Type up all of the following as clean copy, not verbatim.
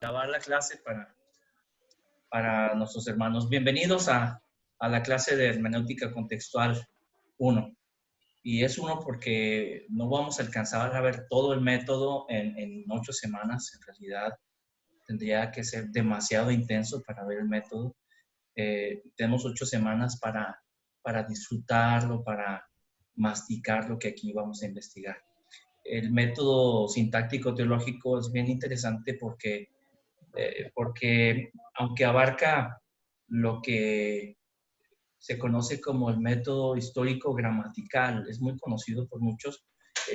grabar la clase para nuestros hermanos. Bienvenidos a la clase de hermenéutica contextual 1. Y es 1 porque no vamos a alcanzar a ver todo el método en 8 semanas. En realidad tendría que ser demasiado intenso para ver el método. Tenemos 8 semanas para disfrutarlo, para masticar lo que aquí vamos a investigar. El método sintáctico teológico es bien interesante porque aunque abarca lo que se conoce como el método histórico gramatical, es muy conocido por muchos,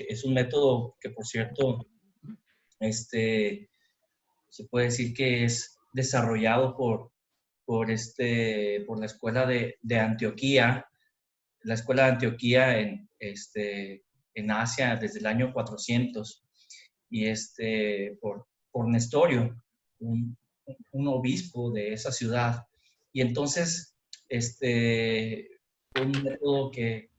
es un método que, por cierto, se puede decir que es desarrollado por la escuela de Antioquía, la escuela de Antioquía en Asia desde el año 400, y por Nestorio, un obispo de esa ciudad. Y entonces, fue un método que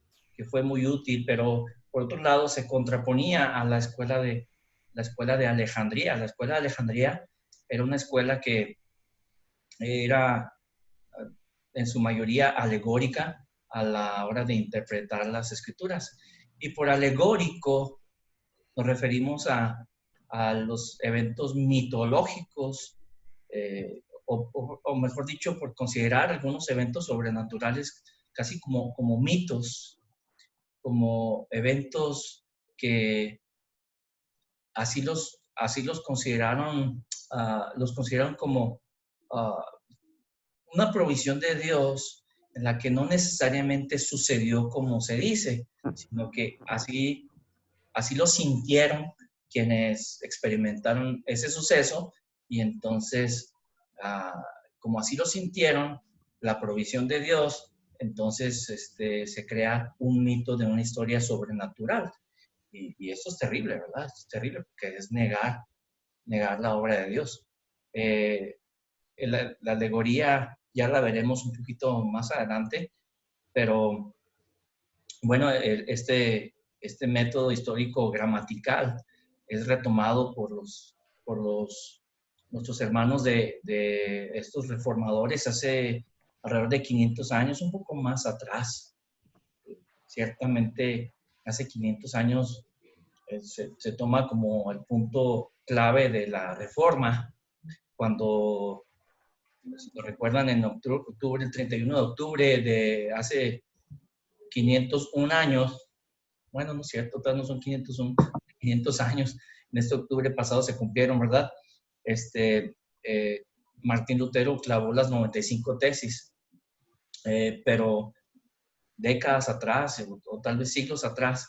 fue muy útil, pero por otro lado se contraponía a la escuela de Alejandría. La escuela de Alejandría era una escuela que era en su mayoría alegórica a la hora de interpretar las escrituras. Y por alegórico nos referimos a los eventos mitológicos, o mejor dicho, por considerar algunos eventos sobrenaturales casi como mitos, como eventos que así los consideraron, los consideraron como una provisión de Dios en la que no necesariamente sucedió como se dice, sino que así lo sintieron quienes experimentaron ese suceso, y entonces, como así lo sintieron, la provisión de Dios, entonces se crea un mito de una historia sobrenatural. Y eso es terrible, ¿verdad? Es terrible porque es negar la obra de Dios. La alegoría ya la veremos un poquito más adelante, pero bueno, este método histórico gramatical es retomado por nuestros hermanos de estos reformadores hace alrededor de 500 años, un poco más atrás. Ciertamente, hace 500 años se toma como el punto clave de la reforma, cuando, si lo recuerdan, en octubre, el 31 de octubre de hace 501 años. Bueno, no es cierto, todavía no son 500 años. En este octubre pasado se cumplieron, ¿verdad? Martín Lutero clavó las 95 tesis, pero décadas atrás, o tal vez siglos atrás,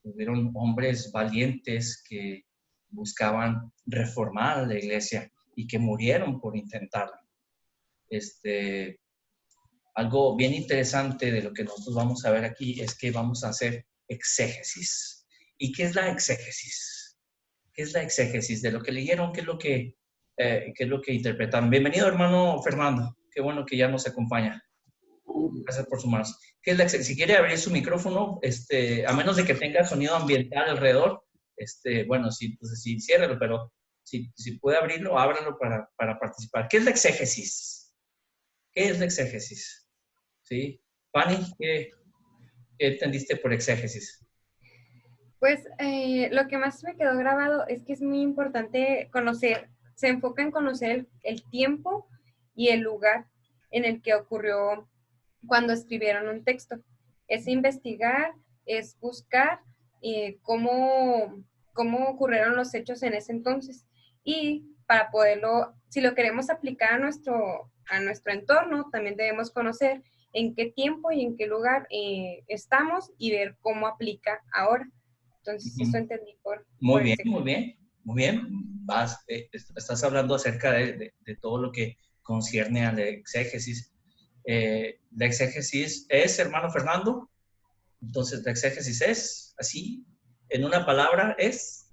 hubieron hombres valientes que buscaban reformar la iglesia y que murieron por intentarlo. Algo bien interesante de lo que nosotros vamos a ver aquí es que vamos a hacer exégesis. ¿Y qué es la exégesis? ¿Qué es la exégesis? De lo que leyeron, ¿qué es lo que interpretaron? Bienvenido, hermano Fernando. Qué bueno que ya nos acompaña. Gracias por sumarse. ¿Qué es la exégesis? Si quiere abrir su micrófono, a menos de que tenga sonido ambiental alrededor, bueno, sí, pues sí, ciérralo, pero si puede abrirlo, ábralo para participar. ¿Qué es la exégesis? ¿Qué es la exégesis? ¿Sí? Fanny, ¿qué entendiste por exégesis? Pues lo que más me quedó grabado es que es muy importante conocer, se enfoca en conocer el tiempo y el lugar en el que ocurrió cuando escribieron un texto. Es investigar, es buscar cómo ocurrieron los hechos en ese entonces. Y para poderlo, si lo queremos aplicar a nuestro entorno, también debemos conocer en qué tiempo y en qué lugar estamos y ver cómo aplica ahora. Entonces, eso entendí Muy por bien, ese. muy bien, muy bien. Estás hablando acerca de todo lo que concierne a la exégesis. La exégesis es, hermano Fernando, entonces la exégesis es, así, en una palabra es,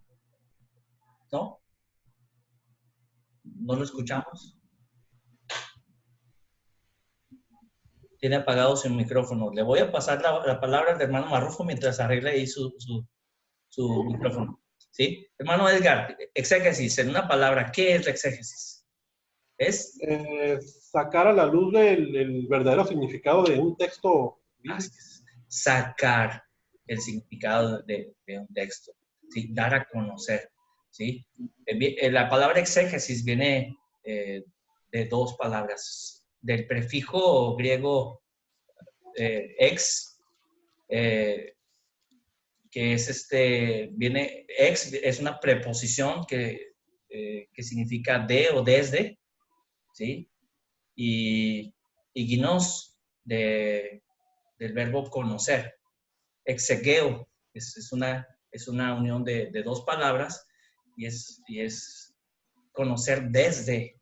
¿no? ¿No lo escuchamos? Tiene apagado su micrófono. Le voy a pasar la palabra al hermano Marrufo mientras arregla ahí su micrófono. ¿Sí? Hermano Edgar, exégesis, en una palabra, ¿qué es la exégesis? Es sacar a la luz el verdadero significado de un texto bíblico. Sacar el significado de un texto, ¿sí? Dar a conocer, ¿sí? La palabra exégesis viene de dos palabras, del prefijo griego ex, que es es una preposición que significa de o desde, ¿sí? Y ginos, del verbo conocer. Exegeo es una unión de dos palabras y es conocer desde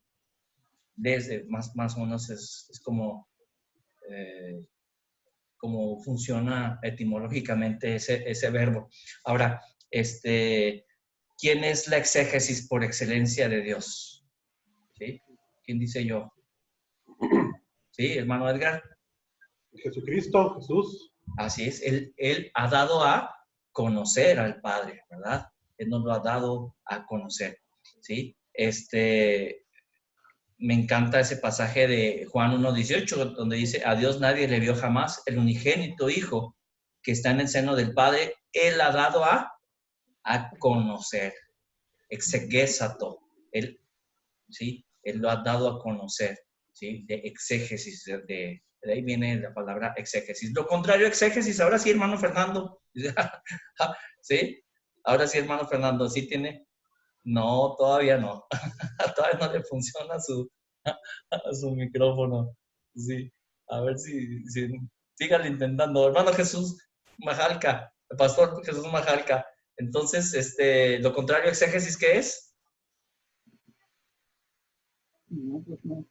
más o menos es como funciona etimológicamente ese verbo. Ahora, ¿quién es la exégesis por excelencia de Dios? ¿Sí? ¿Quién dice yo? ¿Sí, hermano Edgar? Jesucristo, Jesús. Así es, él ha dado a conocer al Padre, ¿verdad? Él nos lo ha dado a conocer, ¿sí? Me encanta ese pasaje de Juan 1:18, donde dice, a Dios nadie le vio jamás, el unigénito Hijo que está en el seno del Padre, Él ha dado a conocer, exegesato, Él, ¿sí? Él lo ha dado a conocer, ¿sí? De exégesis, de ahí viene la palabra exégesis. Lo contrario a exégesis, ahora sí, hermano Fernando, ¿sí? Ahora sí, hermano Fernando, ¿sí tiene? No, todavía no. Todavía no le funciona a su micrófono. Sí, a ver si síganle intentando. Hermano Jesús Majalca, el pastor Jesús Majalca. Entonces, lo contrario a exégesis, ¿qué es? No, pues no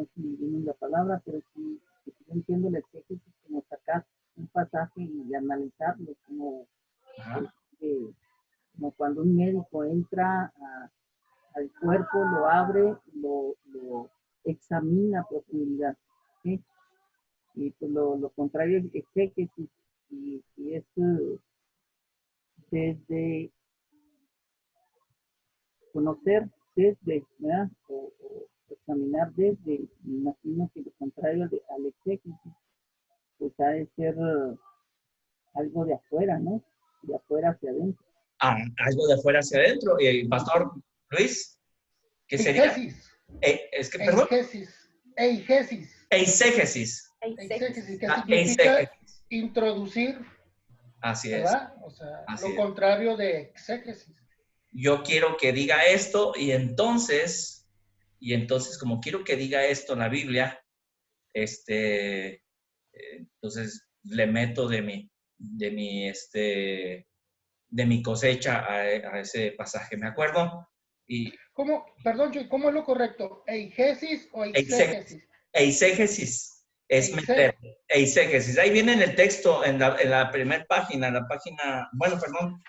es ninguna la palabra, pero sí, yo entiendo el exégesis como sacar un pasaje y analizarlo, como, como cuando un médico entra al cuerpo, lo abre, lo examina a profundidad, ¿sí? Y pues lo contrario es exégesis, y es desde conocer desde, ¿verdad? O examinar desde, me imagino que lo contrario al exégesis, pues ha de ser algo de afuera, ¿no? De afuera hacia adentro. Algo de afuera hacia adentro. Y Pastor Luis, ¿qué sería? Es que, perdón. Eigesis. Eisegesis. Eisegesis, que significa introducir. Así ¿verdad? Es. O sea, Así lo es. contrario de exégesis. Yo quiero que diga esto y entonces, como quiero que diga esto en la Biblia, entonces le meto de mi cosecha a ese pasaje, ¿me acuerdo? Y ¿Cómo, perdón, ¿cómo es lo correcto? ¿Eigesis o exégesis? eisegesis es meter, eisegesis. Ahí viene en el texto, en la primera página, bueno, perdón,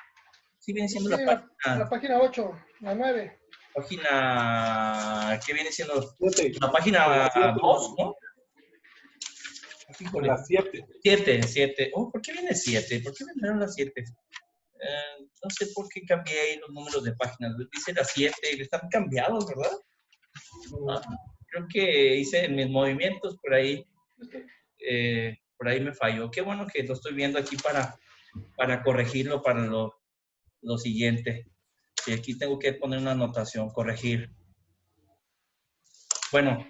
sí viene siendo Sí, la página 8, la 9. Página, ¿qué viene siendo? 7. La página 2, ¿no? Híjole. La 7. 7. Oh, ¿por qué viene 7? ¿Por qué vendieron las 7? No sé por qué cambié ahí los números de páginas. Dice las 7, están cambiados, ¿verdad? Creo que hice en mis movimientos por ahí me falló. Qué bueno que lo estoy viendo aquí para corregirlo para lo siguiente. Y aquí tengo que poner una anotación, corregir. Bueno,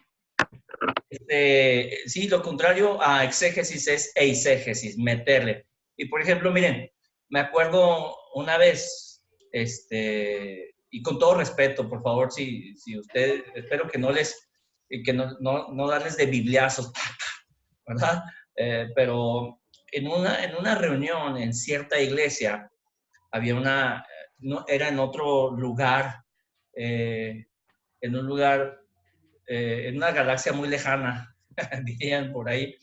sí, lo contrario a exégesis es eisegesis, meterle. Y por ejemplo, miren, me acuerdo una vez, y con todo respeto, por favor, si usted, espero que no darles de bibliazos, ¿verdad? Pero en una reunión en cierta iglesia, había era en otro lugar, en un lugar, en una galaxia muy lejana, dirían por ahí.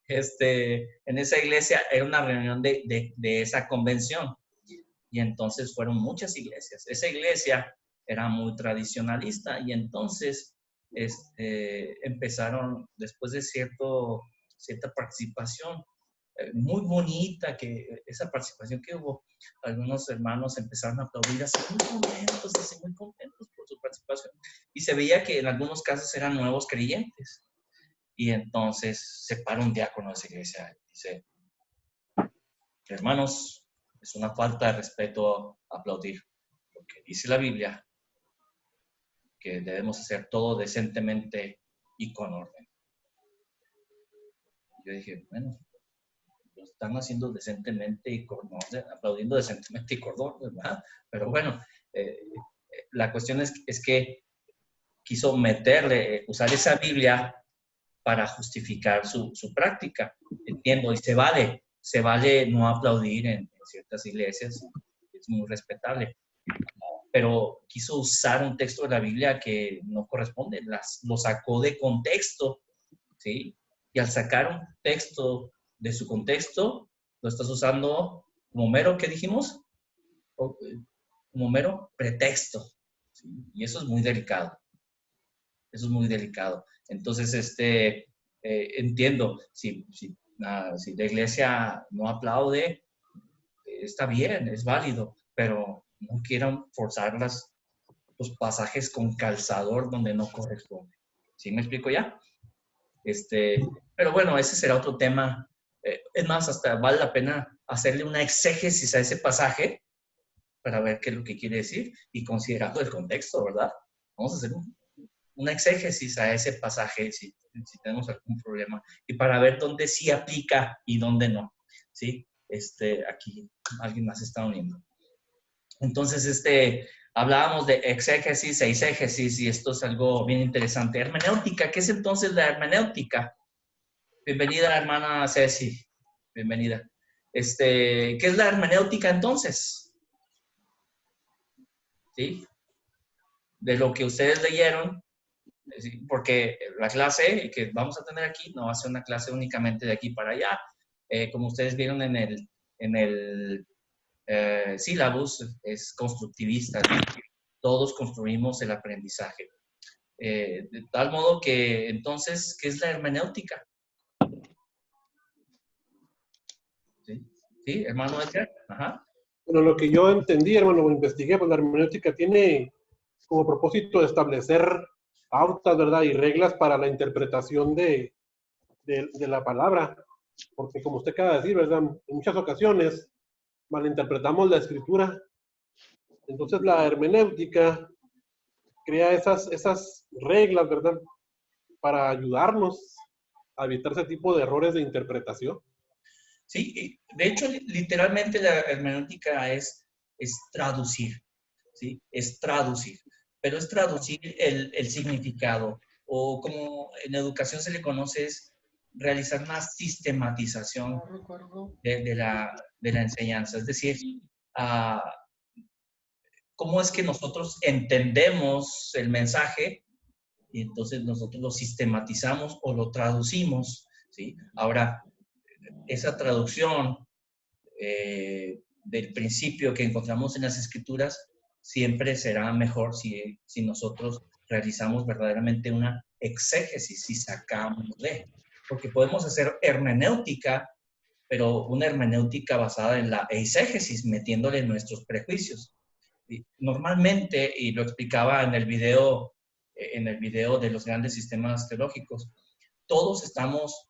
En esa iglesia era una reunión de esa convención y entonces fueron muchas iglesias. Esa iglesia era muy tradicionalista y entonces empezaron, después de cierta participación, muy bonita, que esa participación que hubo. Algunos hermanos empezaron a aplaudir así muy contentos por su participación. Y se veía que en algunos casos eran nuevos creyentes. Y entonces se para un diácono de esa iglesia y dice, hermanos, es una falta de respeto aplaudir, porque dice la Biblia que debemos hacer todo decentemente y con orden. Yo dije, bueno, lo están haciendo decentemente y con orden, aplaudiendo decentemente y con orden, ¿verdad? Pero bueno, la cuestión es que quiso usar esa Biblia para justificar su práctica. Entiendo, y se vale no aplaudir en ciertas iglesias, es muy respetable. Pero quiso usar un texto de la Biblia que no corresponde, lo sacó de contexto, ¿sí? Y al sacar un texto de su contexto, lo estás usando como mero, ¿qué dijimos? Como mero pretexto, ¿sí? Y eso es muy delicado. Eso es muy delicado. Entonces, entiendo, si la iglesia no aplaude, está bien, es válido, pero no quieran forzar los pasajes con calzador donde no corresponde. ¿Sí me explico ya? Pero bueno, ese será otro tema. Es más, hasta vale la pena hacerle una exégesis a ese pasaje para ver qué es lo que quiere decir y considerando el contexto, ¿verdad? Vamos a hacer una exégesis a ese pasaje si tenemos algún problema y para ver dónde sí aplica y dónde no, ¿sí? Aquí alguien más está uniendo. Entonces, hablábamos de exégesis e eisegesis y esto es algo bien interesante. Hermenéutica, ¿qué es entonces la hermenéutica? Bienvenida, hermana Ceci. Bienvenida. ¿Qué es la hermenéutica entonces? ¿Sí? De lo que ustedes leyeron, porque la clase que vamos a tener aquí no va a ser una clase únicamente de aquí para allá. Como ustedes vieron en el sílabus, es constructivista, ¿no? Todos construimos el aprendizaje. De tal modo que, entonces, ¿qué es la hermenéutica? ¿Sí, hermano Edgar? Ajá. Bueno, lo que yo entendí, hermano, investigué, pues la hermenéutica tiene como propósito establecer pautas, ¿verdad? Y reglas para la interpretación de la palabra. Porque como usted acaba de decir, ¿verdad? En muchas ocasiones malinterpretamos la escritura. Entonces la hermenéutica crea esas reglas, ¿verdad? Para ayudarnos a evitar ese tipo de errores de interpretación. Sí, de hecho, literalmente la hermenéutica es traducir, ¿sí? Es traducir, pero es traducir el significado, o como en educación se le conoce, es realizar una sistematización de la enseñanza. Es decir, cómo es que nosotros entendemos el mensaje y entonces nosotros lo sistematizamos o lo traducimos, ¿sí? Ahora, esa traducción del principio que encontramos en las escrituras siempre será mejor si nosotros realizamos verdaderamente una exégesis, si sacamos de. Porque podemos hacer hermenéutica, pero una hermenéutica basada en la eisegesis, metiéndole nuestros prejuicios. Y normalmente, y lo explicaba en el video de los grandes sistemas teológicos, todos estamos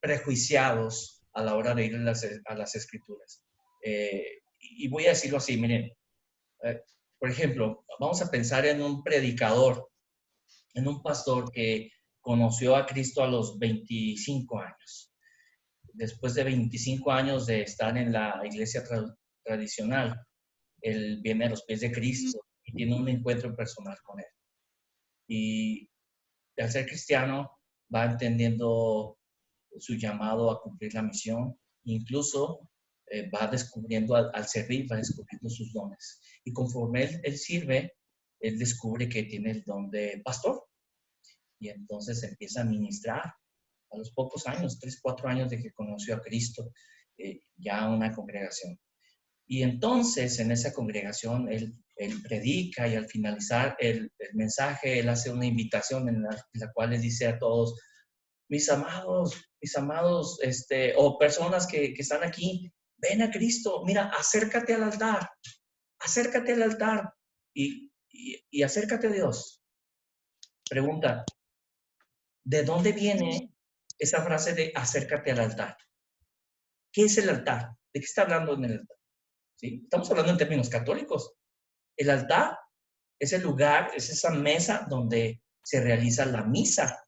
prejuiciados a la hora de ir a las escrituras. Y voy a decirlo así, miren, por ejemplo, vamos a pensar en un predicador, en un pastor que conoció a Cristo a los 25 años. Después de 25 años de estar en la iglesia tradicional, él viene a los pies de Cristo y tiene un encuentro personal con él. Y al ser cristiano va entendiendo su llamado a cumplir la misión, incluso va descubriendo al servir, va descubriendo sus dones. Y conforme él sirve, él descubre que tiene el don de pastor. Y entonces empieza a ministrar a los pocos años, 3, 4 años de que conoció a Cristo, ya una congregación. Y entonces en esa congregación él predica y al finalizar el mensaje, él hace una invitación en la cual les dice a todos, mis amados, mis amados, o personas que están aquí, ven a Cristo, mira, acércate al altar y acércate a Dios. Pregunta, ¿de dónde viene esa frase de acércate al altar? ¿Qué es el altar? ¿De qué está hablando en el altar? ¿Sí? Estamos hablando en términos católicos. El altar es el lugar, es esa mesa donde se realiza la misa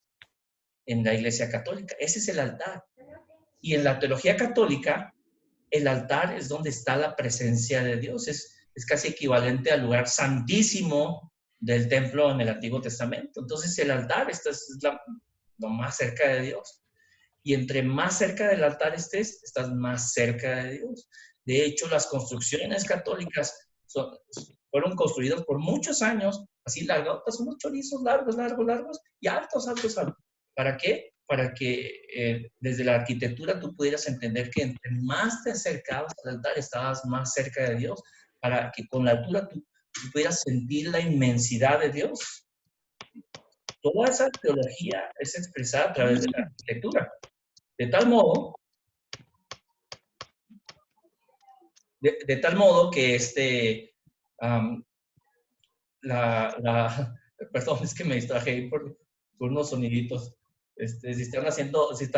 en la Iglesia Católica. Ese es el altar. Y en la teología católica, el altar es donde está la presencia de Dios. Es casi equivalente al lugar santísimo del templo en el Antiguo Testamento. Entonces, el altar es lo más cerca de Dios. Y entre más cerca del altar estés, estás más cerca de Dios. De hecho, las construcciones católicas fueron construidas por muchos años, así largotas, unos chorizos largos, y altos. ¿Para qué? Para que desde la arquitectura tú pudieras entender que entre más te acercabas al altar, estabas más cerca de Dios, para que con la altura tú pudieras sentir la inmensidad de Dios. Toda esa teología es expresada a través de la arquitectura. De tal modo que perdón, es que me distraje por unos soniditos. Si están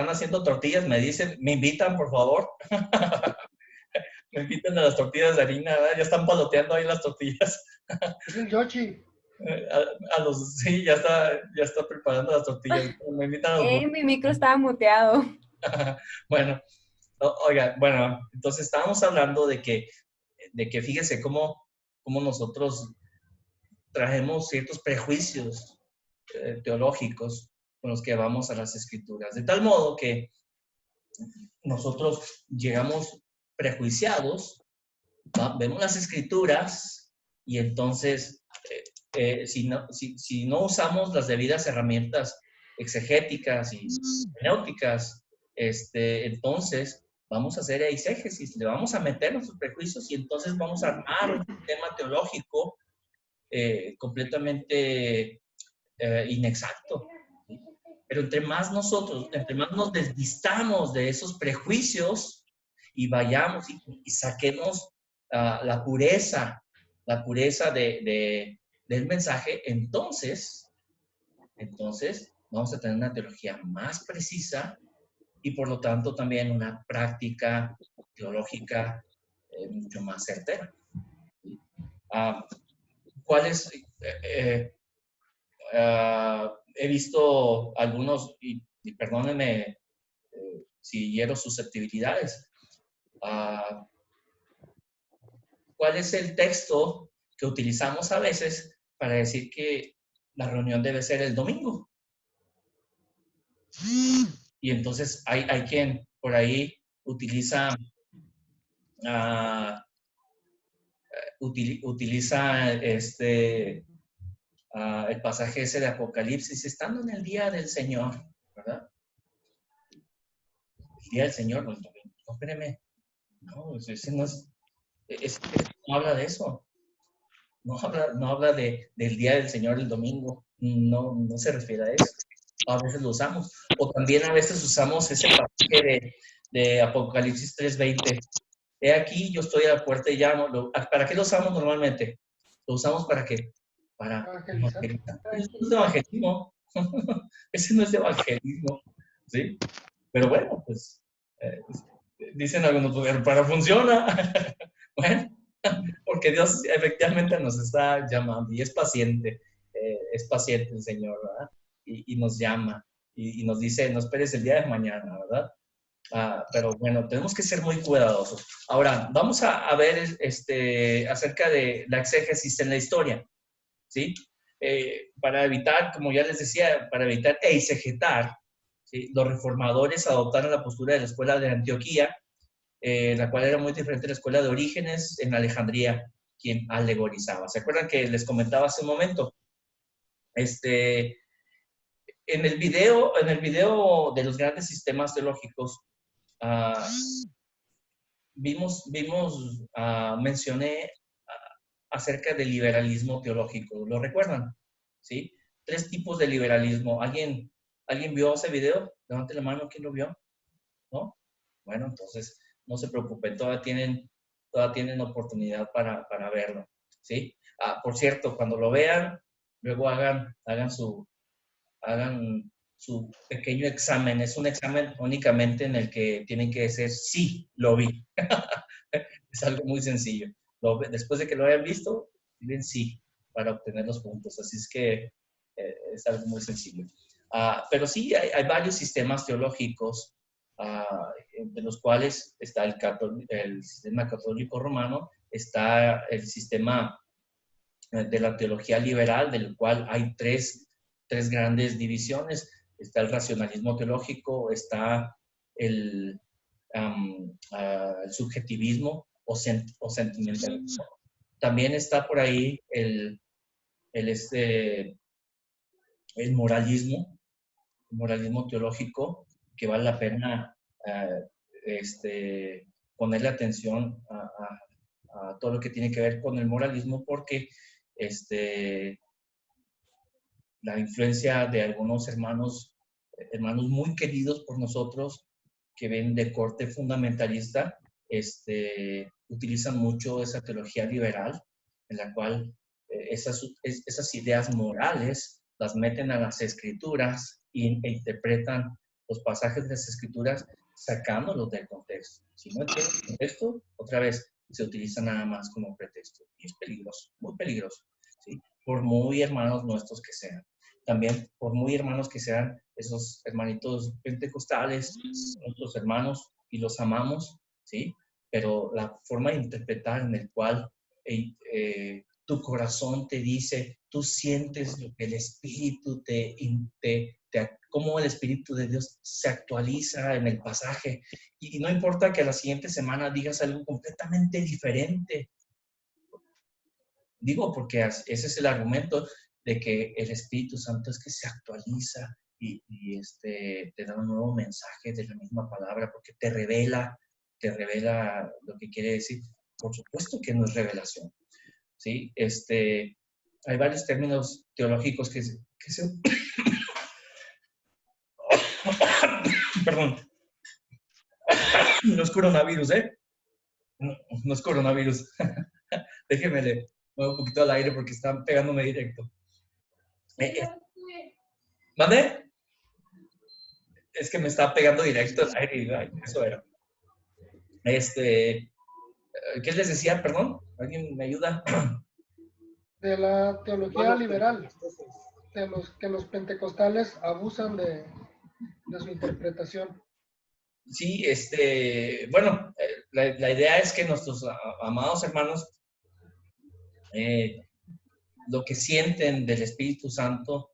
haciendo tortillas, me dicen, me invitan, por favor. Me invitan a las tortillas de harina, ¿verdad? Ya están paloteando ahí las tortillas. Es el Yoshi. Sí, ya está preparando las tortillas. Me invitan a los Mi micro estaba muteado. Bueno, oiga, bueno, entonces estábamos hablando de que fíjese cómo nosotros traemos ciertos prejuicios teológicos con los que vamos a las escrituras. De tal modo que nosotros llegamos prejuiciados, vemos las escrituras y entonces si no usamos las debidas herramientas exegéticas y hermenéuticas, entonces vamos a hacer eisegesis, le vamos a meter nuestros prejuicios y entonces vamos a armar un sistema teológico completamente inexacto. ¿Sí? Pero entre más nos desvistamos de esos prejuicios y vayamos y saquemos la pureza del mensaje, entonces vamos a tener una teología más precisa y por lo tanto también una práctica teológica mucho más certera. ¿Cuáles? He visto algunos, y perdónenme si hiero susceptibilidades. ¿Cuál es el texto que utilizamos a veces para decir que la reunión debe ser el domingo? Y entonces hay quien por ahí utiliza el pasaje ese de Apocalipsis, estando en el día del Señor, ¿verdad? El día del Señor, no, espéreme, no, ese no es, ese no habla de eso, no habla del día del Señor el domingo, no se refiere a eso. A veces lo usamos, o también a veces usamos ese pasaje de Apocalipsis 3:20. He aquí, yo estoy a la puerta y llamo. ¿Para qué lo usamos normalmente? Lo usamos para qué? Para evangelizar. Ese no es evangelismo. Ese no es evangelismo. ¿Sí? Pero bueno, pues dicen algunos, pero funciona. Bueno, porque Dios efectivamente nos está llamando y es paciente el Señor, ¿verdad? Y nos llama y nos dice, no esperes el día de mañana, ¿verdad? Pero bueno, tenemos que ser muy cuidadosos. Ahora, vamos a ver acerca de la exégesis en la historia, ¿sí? Para evitar, como ya les decía, para evitar eisegetar, ¿sí? Los reformadores adoptaron la postura de la escuela de Antioquía, la cual era muy diferente de la escuela de Orígenes en Alejandría, quien alegorizaba. ¿Se acuerdan que les comentaba hace un momento? En el video de los grandes sistemas teológicos, mencioné acerca del liberalismo teológico. ¿Lo recuerdan? ¿Sí? 3 tipos de liberalismo. ¿Alguien vio ese video? Levante la mano, ¿quién lo vio? ¿no? Bueno, entonces no se preocupen, todavía tienen oportunidad para verlo, ¿sí? Por cierto, cuando lo vean, luego hagan su pequeño examen. Es un examen únicamente en el que tienen que decir, sí, lo vi. Es algo muy sencillo. Después de que lo hayan visto, digan sí para obtener los puntos. Así es que es algo muy sencillo. Pero sí, hay varios sistemas teológicos, de los cuales está el sistema católico romano, está el sistema de la teología liberal, del cual hay tres grandes divisiones. Está el racionalismo teológico, está el subjetivismo o sentimentalismo. También está por ahí el moralismo teológico, que vale la pena ponerle atención a todo lo que tiene que ver con el moralismo, porque la influencia de algunos hermanos muy queridos por nosotros, que ven de corte fundamentalista, utilizan mucho esa teología liberal, en la cual esas ideas morales las meten a las escrituras e interpretan los pasajes de las escrituras sacándolos del contexto. Si no entienden el contexto, otra vez se utiliza nada más como pretexto. Y es peligroso, muy peligroso, ¿sí? Por muy hermanos nuestros que sean. También, por muy hermanos que sean esos hermanitos pentecostales, nuestros hermanos, y los amamos, ¿sí? Pero la forma de interpretar en el cual tu corazón te dice, tú sientes lo que el Espíritu cómo el Espíritu de Dios se actualiza en el pasaje. Y no importa que la siguiente semana digas algo completamente diferente. Digo, porque ese es el argumento de que el Espíritu Santo es que se actualiza y te da un nuevo mensaje de la misma palabra, porque te revela lo que quiere decir. Por supuesto que no es revelación, ¿sí? Hay varios términos teológicos que se perdón, no es coronavirus, no es coronavirus. Déjeme le muevo un poquito al aire porque están pegándome directo. ¿Mande? Es que me está pegando directo al aire. Eso era. ¿Qué les decía? Perdón, ¿alguien me ayuda? De la teología liberal, que los pentecostales abusan de su interpretación. Sí, bueno, la idea es que nuestros amados hermanos lo que sienten del Espíritu Santo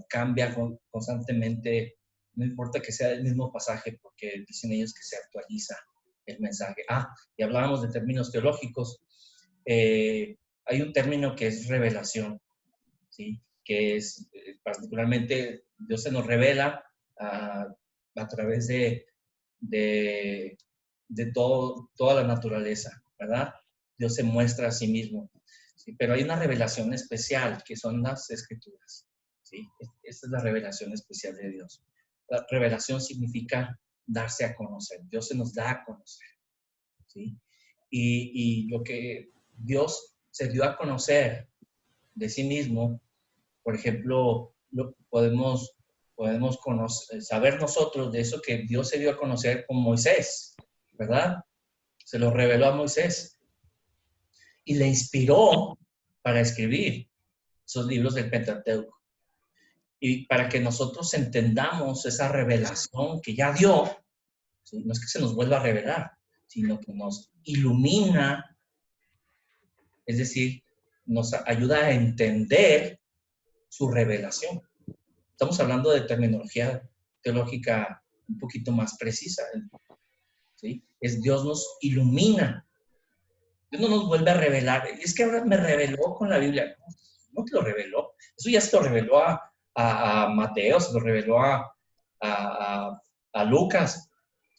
cambia constantemente, no importa que sea el mismo pasaje, porque dicen ellos que se actualiza el mensaje. Y hablábamos de términos teológicos. Hay un término que es revelación, ¿sí? Que es particularmente Dios se nos revela a través de toda la naturaleza, ¿verdad? Dios se muestra a sí mismo. ¿Sí? Pero hay una revelación especial, que son las escrituras, ¿sí? Esta es la revelación especial de Dios. La revelación significa darse a conocer. Dios se nos da a conocer, ¿sí? Y lo que Dios se dio a conocer de sí mismo, por ejemplo, podemos saber nosotros de eso que Dios se dio a conocer con Moisés, ¿verdad? Se lo reveló a Moisés y le inspiró para escribir esos libros del Pentateuco. Y para que nosotros entendamos esa revelación que ya dio, ¿sí? No es que se nos vuelva a revelar, sino que nos ilumina, es decir, nos ayuda a entender su revelación. Estamos hablando de terminología teológica un poquito más precisa, ¿sí? Dios nos ilumina. Dios no nos vuelve a revelar. Es que ahora me reveló con la Biblia. No te lo reveló. Eso ya se lo reveló a Mateo, se lo reveló a Lucas,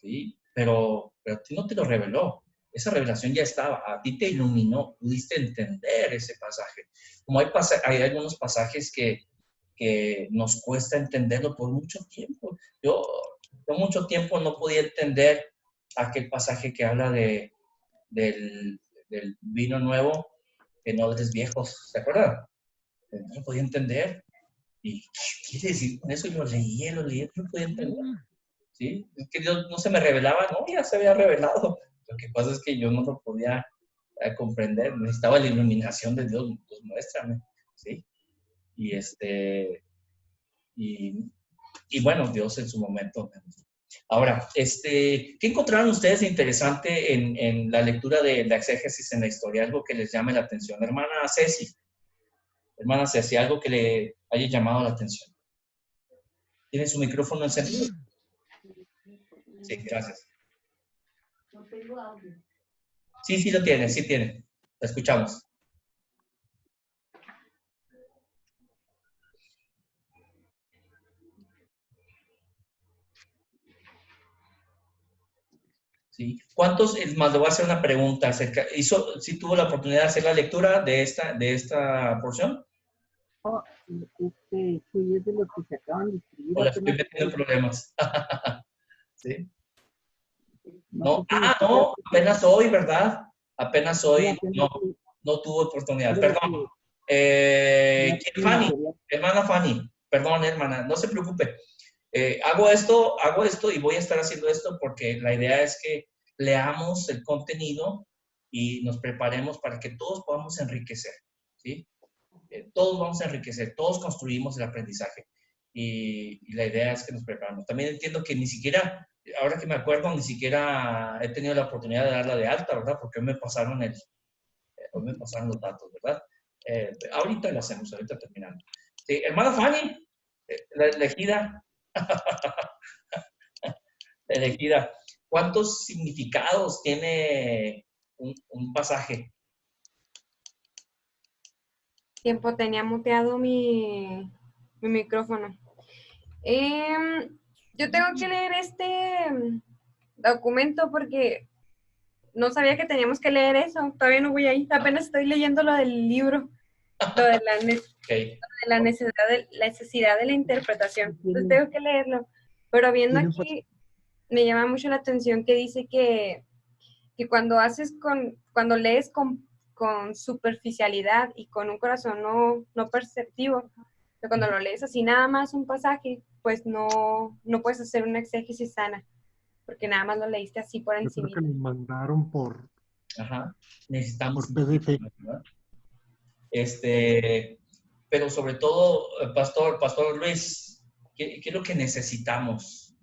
¿sí? Pero a ti no te lo reveló. Esa revelación ya estaba. A ti te iluminó. Pudiste entender ese pasaje. Como hay algunos pasajes que nos cuesta entenderlo por mucho tiempo. Yo Yo mucho tiempo no podía entender aquel pasaje que habla del vino nuevo en odres viejos, ¿se acuerdan? No lo podía entender. ¿Y qué quiere decir con eso? Yo lo leía, no lo podía entender. ¿Sí? Es que Dios no se me revelaba, no, ya se había revelado. Lo que pasa es que yo no lo podía comprender, necesitaba la iluminación de Dios, pues muéstrame, ¿sí? Y y bueno, Dios en su momento. Ahora, ¿qué encontraron ustedes de interesante en la lectura de la exégesis en la historia? Algo que les llame la atención. Hermana Ceci, algo que le haya llamado la atención. ¿Tiene su micrófono encendido? Sí, gracias. No tengo audio. Sí lo tiene, sí tiene. La escuchamos. ¿Sí? ¿Cuántos, es más, le voy a hacer una pregunta acerca, ¿sí tuvo la oportunidad de hacer la lectura de esta porción? No, Chuy es de los que se acaban de escribir ¿O le estoy apenas metiendo hoy. problemas? ¿Sí? No sé No, si no, apenas hoy, ¿verdad? Apenas sí, hoy, apenas hoy. no tuvo oportunidad. Creo Perdón. que no ¿Quién? tiene Fanny, material. hermana Fanny. Perdón, hermana, no se preocupe. Hago esto y voy a estar haciendo esto porque la idea es que leamos el contenido y nos preparemos para que todos podamos enriquecer, ¿sí? Todos vamos a enriquecer, todos construimos el aprendizaje y la idea es que nos preparamos. También entiendo que ni siquiera, ahora que me acuerdo, ni siquiera he tenido la oportunidad de darla de alta, ¿verdad? Porque hoy me pasaron los datos, ¿verdad? Ahorita lo hacemos, ahorita terminando. Sí, hermana Fanny, la elegida, ¿cuántos significados tiene un pasaje? Tiempo tenía muteado mi micrófono. Yo tengo que leer este documento porque no sabía que teníamos que leer eso. Todavía no voy ahí. Apenas estoy leyendo lo del libro, lo de Okay. la necesidad de la interpretación. Entonces tengo que leerlo. Pero viendo aquí, me llama mucho la atención que dice que cuando cuando lees con superficialidad y con un corazón no perceptivo, que cuando lo lees así nada más un pasaje, pues no puedes hacer una exégesis sana, porque nada más lo leíste así por Yo encima. creo que nos mandaron por Necesitamos PDF. ¿verdad? Pero sobre todo, Pastor Luis, ¿qué es lo que necesitamos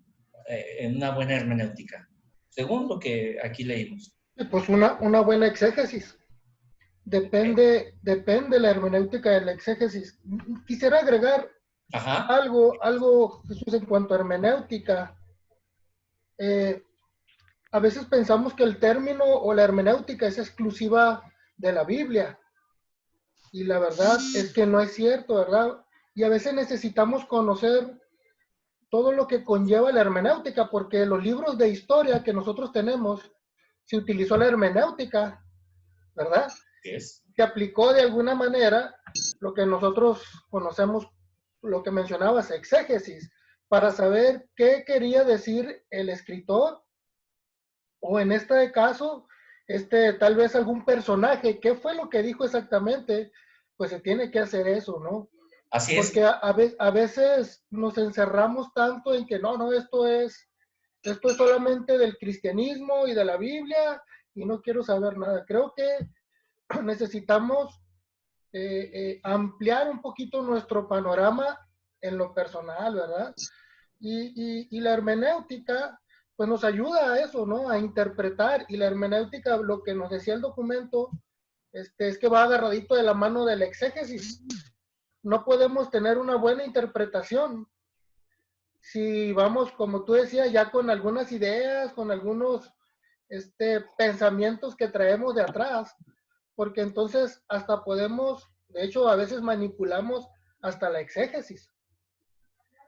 en una buena hermenéutica? Según lo que aquí leímos. Pues una buena exégesis. Depende la hermenéutica de la exégesis. Quisiera agregar algo, Jesús, en cuanto a hermenéutica. A veces pensamos que el término o la hermenéutica es exclusiva de la Biblia. Y la verdad es que no es cierto, ¿verdad? Y a veces necesitamos conocer todo lo que conlleva la hermenéutica, porque los libros de historia que nosotros tenemos, se utilizó la hermenéutica, ¿verdad? Yes. Se aplicó de alguna manera lo que nosotros conocemos, lo que mencionabas, exégesis, para saber qué quería decir el escritor, o en este caso, tal vez algún personaje, qué fue lo que dijo exactamente, pues se tiene que hacer eso, ¿no? Así es. Porque a veces nos encerramos tanto en que no, esto es solamente del cristianismo y de la Biblia y no quiero saber nada. Creo que necesitamos ampliar un poquito nuestro panorama en lo personal, ¿verdad? Y la hermenéutica, pues nos ayuda a eso, ¿no? A interpretar. Y la hermenéutica, lo que nos decía el documento, es que va agarradito de la mano del exégesis. No podemos tener una buena interpretación si vamos, como tú decías, ya con algunas ideas, con algunos pensamientos que traemos de atrás, porque entonces hasta podemos, de hecho a veces manipulamos hasta la exégesis.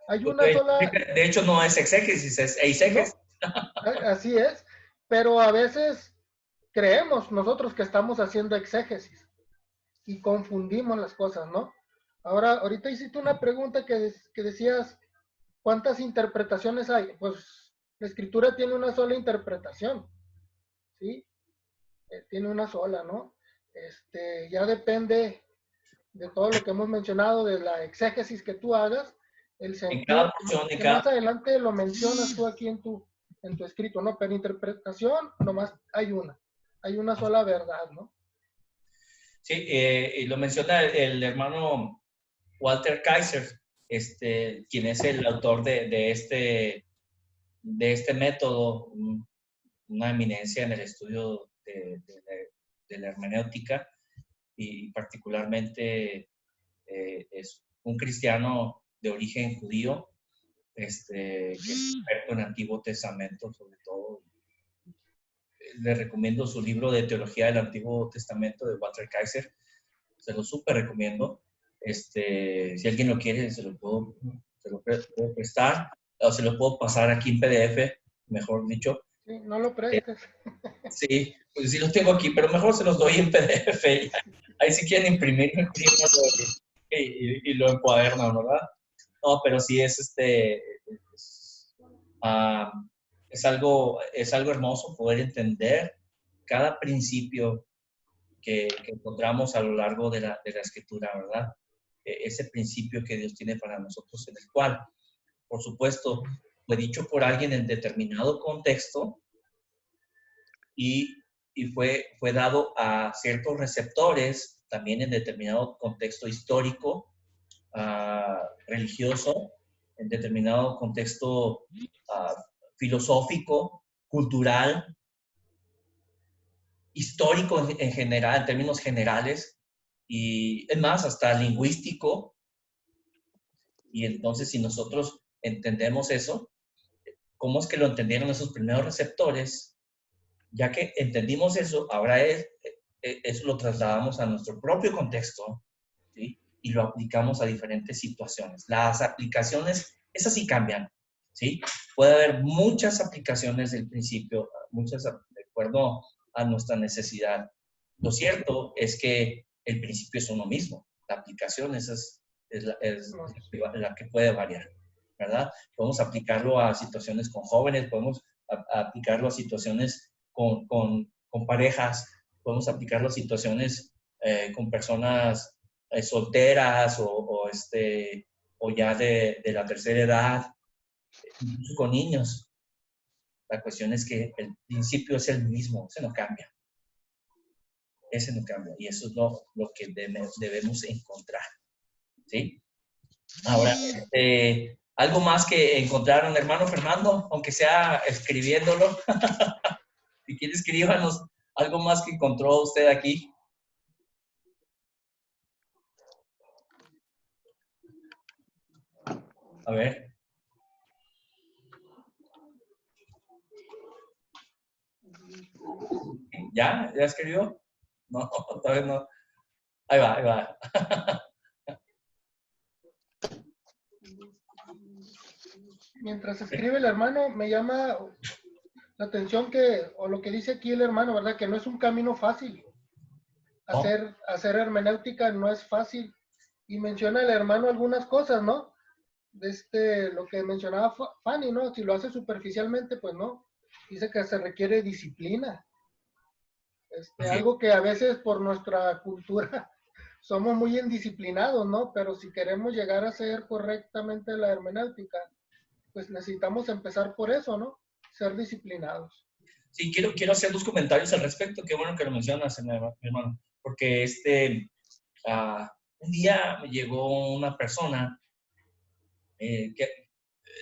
Hay una sola... De hecho no es exégesis, es eisegesis. No, así es, pero a veces creemos nosotros que estamos haciendo exégesis y confundimos las cosas, ¿no? Ahorita hiciste una pregunta que decías, ¿cuántas interpretaciones hay? Pues La escritura tiene una sola interpretación, ¿sí? Tiene una sola, ¿no? Ya depende de todo lo que hemos mencionado, de la exégesis que tú hagas, el En cada sentido, porción, en que cada... más adelante lo mencionas tú aquí en tu escrito, ¿no? Pero interpretación, nomás hay una sola verdad, ¿no? Sí, y lo menciona el hermano Walter Kaiser, quien es el autor de este método, una eminencia en el estudio de la hermenéutica, y particularmente es un cristiano de origen judío, que es experto en Antiguo Testamento, sobre todo. Le recomiendo su libro de Teología del Antiguo Testamento de Walter Kaiser, se lo súper recomiendo. Si alguien lo quiere, se lo puedo prestar, o se lo puedo pasar aquí en PDF, mejor dicho. Sí, no lo prestes. Sí, pues sí los tengo aquí, pero mejor se los doy en PDF. Ahí si quieren imprimir, imprímanlo y lo encuadernan, ¿verdad? No, pero sí ah, es algo hermoso poder entender cada principio que encontramos a lo largo de la escritura, ¿verdad? Ese principio que Dios tiene para nosotros, en el cual, por supuesto, fue dicho por alguien en determinado contexto y fue dado a ciertos receptores, también en determinado contexto histórico, religioso, en determinado contexto filosófico, cultural, histórico en general, en términos generales, y es más, hasta lingüístico. Y entonces, si nosotros entendemos eso, ¿cómo es que lo entendieron esos primeros receptores? Ya que entendimos eso, ahora eso lo trasladamos a nuestro propio contexto, ¿sí? Y lo aplicamos a diferentes situaciones. Las aplicaciones, esas sí cambian, ¿sí? Puede haber muchas aplicaciones del principio, muchas de acuerdo a nuestra necesidad. Lo cierto es que el principio es uno mismo. La aplicación es la que puede variar, ¿verdad? Podemos aplicarlo a situaciones con jóvenes, podemos aplicarlo a situaciones con parejas, podemos aplicarlo a situaciones con personas solteras o ya de la tercera edad, incluso con niños. La cuestión es que el principio es el mismo, ese no cambia. Ese no cambia. Y eso es lo que debemos encontrar. ¿Sí? Ahora, algo más que encontraron, hermano Fernando, aunque sea escribiéndolo. Si quiere, escríbanos algo más que encontró usted aquí. A ver. ¿Ya? ¿Ya escribió? No, todavía no. Ahí va, ahí va. Mientras escribe el hermano, me llama la atención o lo que dice aquí el hermano, ¿verdad? Que no es un camino fácil. Hacer hermenéutica no es fácil. Y menciona el hermano algunas cosas, ¿no? Lo que mencionaba Fanny, ¿no? Si lo hace superficialmente, pues no. Dice que se requiere disciplina. Algo que a veces por nuestra cultura somos muy indisciplinados, ¿no? Pero si queremos llegar a hacer correctamente la hermenéutica, pues necesitamos empezar por eso, ¿no? Ser disciplinados. Sí, quiero hacer dos comentarios al respecto. Qué bueno que lo mencionas, mi hermano. Porque un día me llegó una persona, de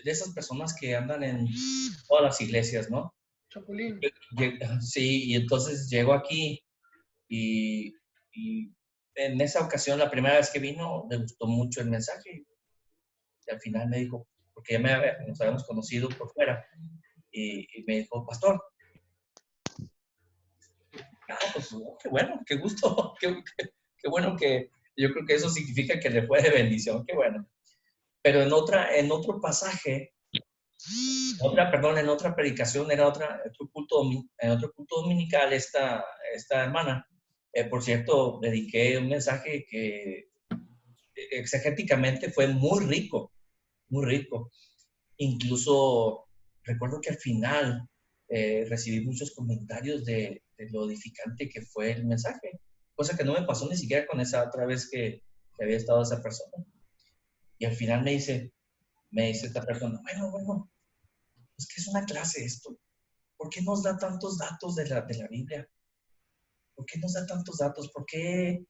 esas personas que andan en todas las iglesias, ¿no? Chapulín. Sí, y entonces llegó aquí y en esa ocasión, la primera vez que vino, le gustó mucho el mensaje. Y al final me dijo, porque ya nos habíamos conocido por fuera, y me dijo, pastor, pues qué bueno, qué gusto, qué bueno que yo creo que eso significa que le fue de bendición, qué bueno. Pero en otro pasaje, en otra predicación, en otro culto dominical, esta hermana, por cierto, dediqué un mensaje que exegéticamente fue muy rico, muy rico. Incluso recuerdo que al final recibí muchos comentarios de lo edificante que fue el mensaje, cosa que no me pasó ni siquiera con esa otra vez que había estado esa persona. Y al final me dice esta persona, bueno, es que es una clase esto. ¿Por qué nos da tantos datos de la Biblia? ¿Por qué nos da tantos datos? ¿Por qué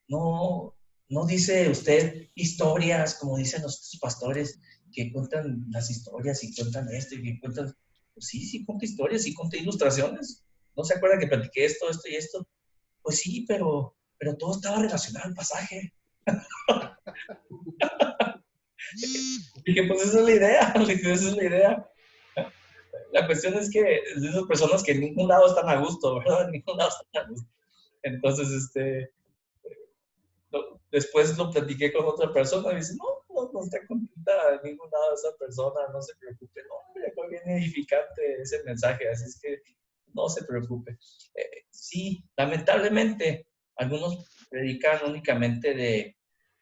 no dice usted historias como dicen los pastores que cuentan las historias y cuentan esto y que cuentan? Pues sí cuenta historias, sí cuenta ilustraciones. ¿No se acuerda que platiqué esto y esto? Pues sí, pero todo estaba relacionado al pasaje. Y que pues esa es la idea, esa es la idea. La cuestión es que de esas personas que en ningún lado están a gusto, ¿verdad? En ningún lado están a gusto. Entonces, después lo platiqué con otra persona y dice, no está contenta en ningún lado esa persona, no se preocupe. No, hombre, fue bien edificante ese mensaje, así es que no se preocupe. Sí, lamentablemente, algunos predican únicamente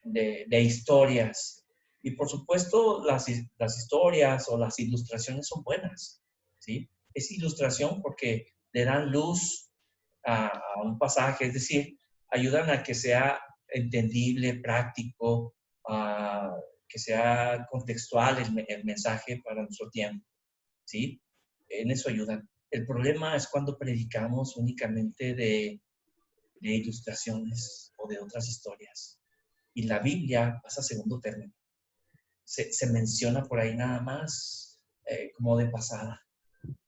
de historias. Y por supuesto, las historias o las ilustraciones son buenas, ¿sí? Es ilustración porque le dan luz a un pasaje, es decir, ayudan a que sea entendible, práctico, que sea contextual el mensaje para nuestro tiempo, ¿sí? En eso ayudan. El problema es cuando predicamos únicamente de ilustraciones o de otras historias. Y la Biblia pasa a segundo término. Se menciona por ahí nada más como de pasada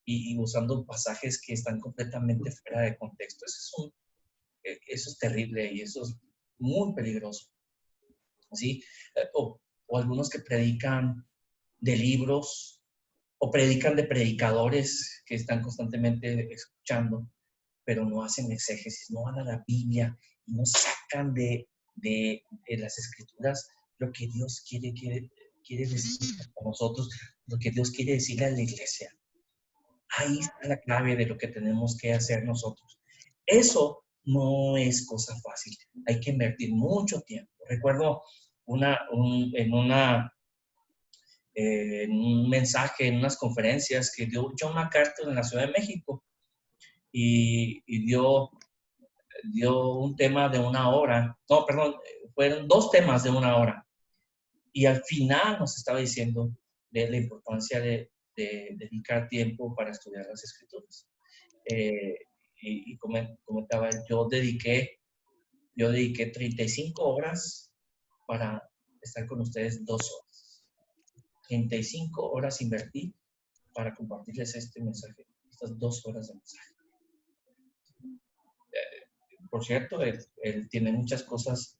y usando pasajes que están completamente fuera de contexto. Eso es terrible y eso es muy peligroso, ¿sí? O algunos que predican de libros o predican de predicadores que están constantemente escuchando, pero no hacen exégesis, no van a la Biblia y no sacan de las Escrituras lo que Dios quiere decir a nosotros, lo que Dios quiere decirle a la iglesia. Ahí está la clave de lo que tenemos que hacer nosotros. Eso no es cosa fácil. Hay que invertir mucho tiempo. Recuerdo en un mensaje, en unas conferencias que dio John MacArthur en la Ciudad de México y dio un tema de 1 hora. No, perdón, fueron 2 temas de 1 hora. Y al final nos estaba diciendo de la importancia de dedicar tiempo para estudiar las Escrituras. Y comentaba, yo dediqué 35 horas para estar con ustedes 2 horas. 35 horas invertí para compartirles este mensaje, estas 2 horas de mensaje. Por cierto, él tiene muchas cosas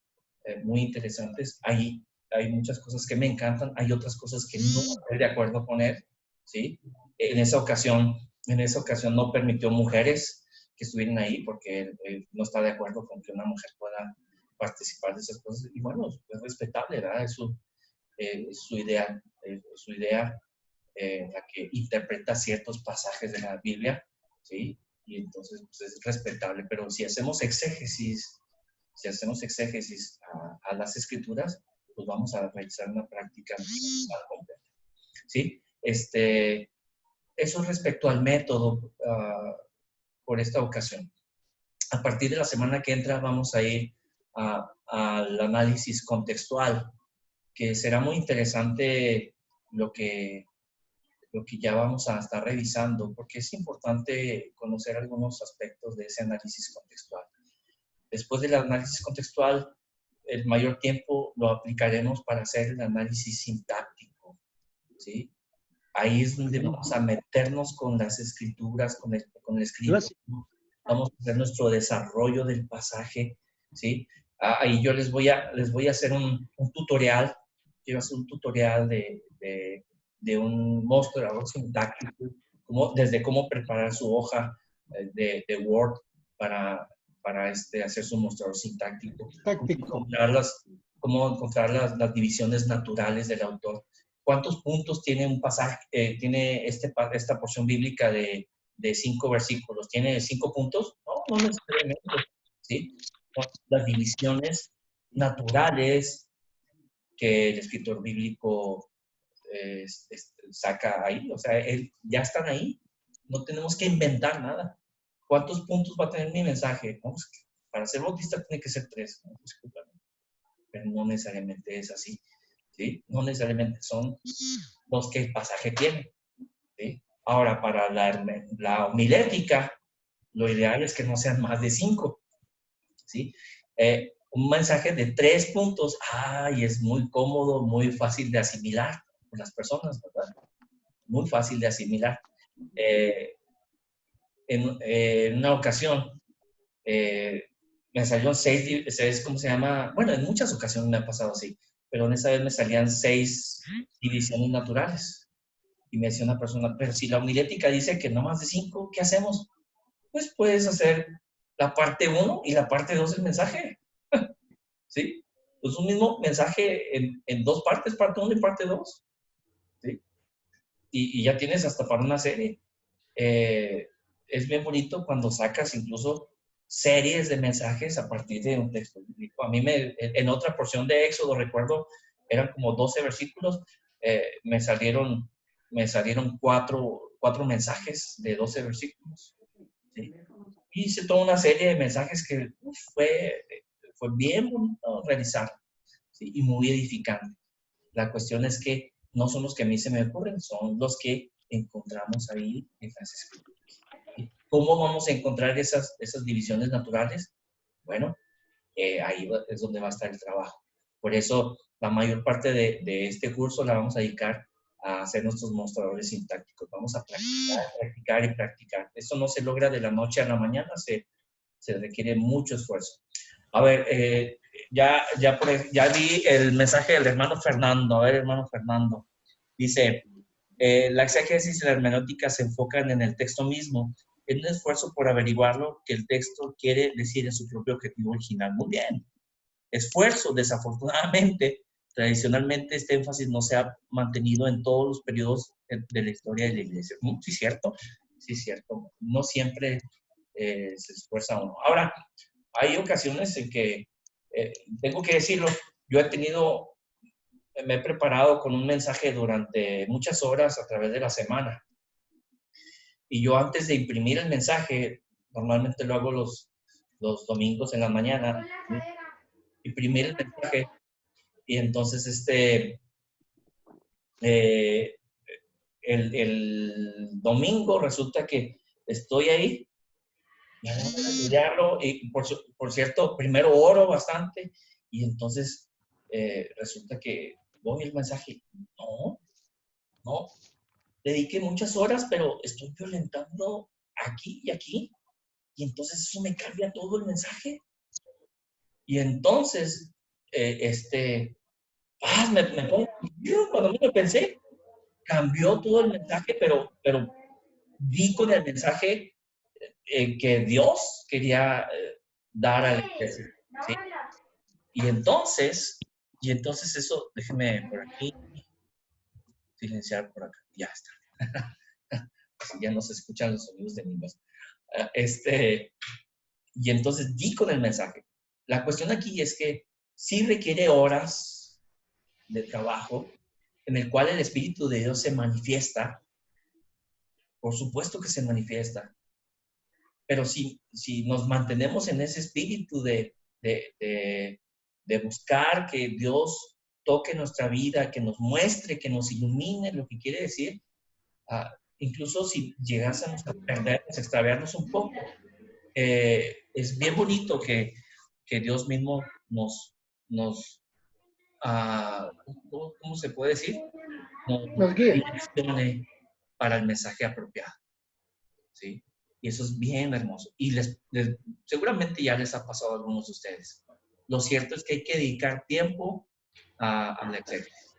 muy interesantes. Hay muchas cosas que me encantan, hay otras cosas que no estoy de acuerdo con él, ¿sí? En esa ocasión no permitió mujeres que estuvieran ahí porque él no está de acuerdo con que una mujer pueda participar de esas cosas. Y bueno, es respetable, ¿verdad? Es su idea, la que interpreta ciertos pasajes de la Biblia, ¿sí? Y entonces pues, es respetable. Pero si hacemos exégesis a las Escrituras, pues vamos a realizar una práctica completa, ¿sí? Eso respecto al método por esta ocasión. A partir de la semana que entra vamos a ir al análisis contextual, que será muy interesante lo que ya vamos a estar revisando, porque es importante conocer algunos aspectos de ese análisis contextual. Después del análisis contextual, el mayor tiempo lo aplicaremos para hacer el análisis sintáctico, ¿sí? Ahí es donde vamos a meternos con las escrituras, con el escrito. Vamos a hacer nuestro desarrollo del pasaje, ¿sí? Ahí yo les voy a hacer un tutorial. Quiero hacer un tutorial de un mostrador sintáctico, desde cómo preparar su hoja de Word para hacer su mostrador sintáctico. Cómo encontrar las divisiones naturales del autor. ¿Cuántos puntos tiene un pasaje, tiene esta porción bíblica de 5 versículos? ¿Tiene 5 puntos? No necesariamente, ¿sí? Las divisiones naturales que el escritor bíblico saca ahí, o sea, ya están ahí, no tenemos que inventar nada. ¿Cuántos puntos va a tener mi mensaje? No, pues, para ser bautista tiene que ser 3, ¿no? Discúlpame, pero no necesariamente es así, ¿sí? No necesariamente son los que el pasaje tiene, ¿sí? Ahora, para la homilética, lo ideal es que no sean más de 5, ¿sí? Un mensaje de 3 puntos, y es muy cómodo, muy fácil de asimilar por las personas, ¿verdad? Muy fácil de asimilar. En una ocasión, me salieron 6, ¿cómo se llama? Bueno, en muchas ocasiones me ha pasado así, pero en esa vez me salían 6 divisiones naturales. Y me decía una persona, pero si la homilética dice que no más de 5, ¿qué hacemos? Pues puedes hacer la parte 1 y la parte 2 del mensaje. ¿Sí? Pues un mismo mensaje en 2 partes, parte 1 y parte 2. ¿Sí? Y ya tienes hasta para una serie. Es bien bonito cuando sacas incluso series de mensajes a partir de un texto bíblico. A mí en otra porción de Éxodo, recuerdo, eran como 12 versículos, me salieron 4 mensajes de 12 versículos. ¿Sí? Hice toda una serie de mensajes que fue bien bonito realizar, ¿sí? Y muy edificante. La cuestión es que no son los que a mí se me ocurren, son los que encontramos ahí en las escrituras. ¿Cómo vamos a encontrar esas divisiones naturales? Bueno, ahí es donde va a estar el trabajo. Por eso la mayor parte de este curso la vamos a dedicar a hacer nuestros mostradores sintácticos. Vamos a practicar, practicar y practicar. Esto no se logra de la noche a la mañana, se requiere mucho esfuerzo. A ver, ya vi el mensaje del hermano Fernando. A ver, hermano Fernando. Dice, la exégesis y la hermenéutica se enfocan en el texto mismo, en un esfuerzo por averiguar lo que el texto quiere decir en su propio objetivo original. Muy bien. Esfuerzo, desafortunadamente, tradicionalmente este énfasis no se ha mantenido en todos los periodos de la historia de la iglesia. Sí, cierto. Sí, cierto. No siempre se esfuerza uno. Ahora, hay ocasiones en que, tengo que decirlo, yo me he preparado con un mensaje durante muchas horas a través de la semana. Y yo antes de imprimir el mensaje, normalmente lo hago los domingos en la mañana, ¿sí? Imprimir el mensaje y entonces el domingo resulta que estoy ahí, ya voy a estudiarlo y por cierto, primero oro bastante y entonces resulta que voy el mensaje, no, dediqué muchas horas, pero estoy violentando aquí y aquí y entonces eso me cambia todo el mensaje. Y entonces, me pongo, cuando me pensé, cambió todo el mensaje, pero di con el mensaje que Dios quería dar a la iglesia, ¿sí? Y entonces eso, déjeme por aquí, silenciar por acá, ya está. Así ya no se escuchan los sonidos de niños. Y entonces di con el mensaje. La cuestión aquí es que sí requiere horas de trabajo en el cual el Espíritu de Dios se manifiesta. Por supuesto que se manifiesta. Pero si nos mantenemos en ese espíritu de buscar que Dios toque nuestra vida, que nos muestre, que nos ilumine lo que quiere decir, incluso si llegásemos a perdernos, extraviarnos un poco, es bien bonito que Dios mismo nos ¿cómo se puede decir? Nos direccione para el mensaje apropiado, ¿sí? Y eso es bien hermoso. Y seguramente ya les ha pasado a algunos de ustedes. Lo cierto es que hay que dedicar tiempo a la exégesis.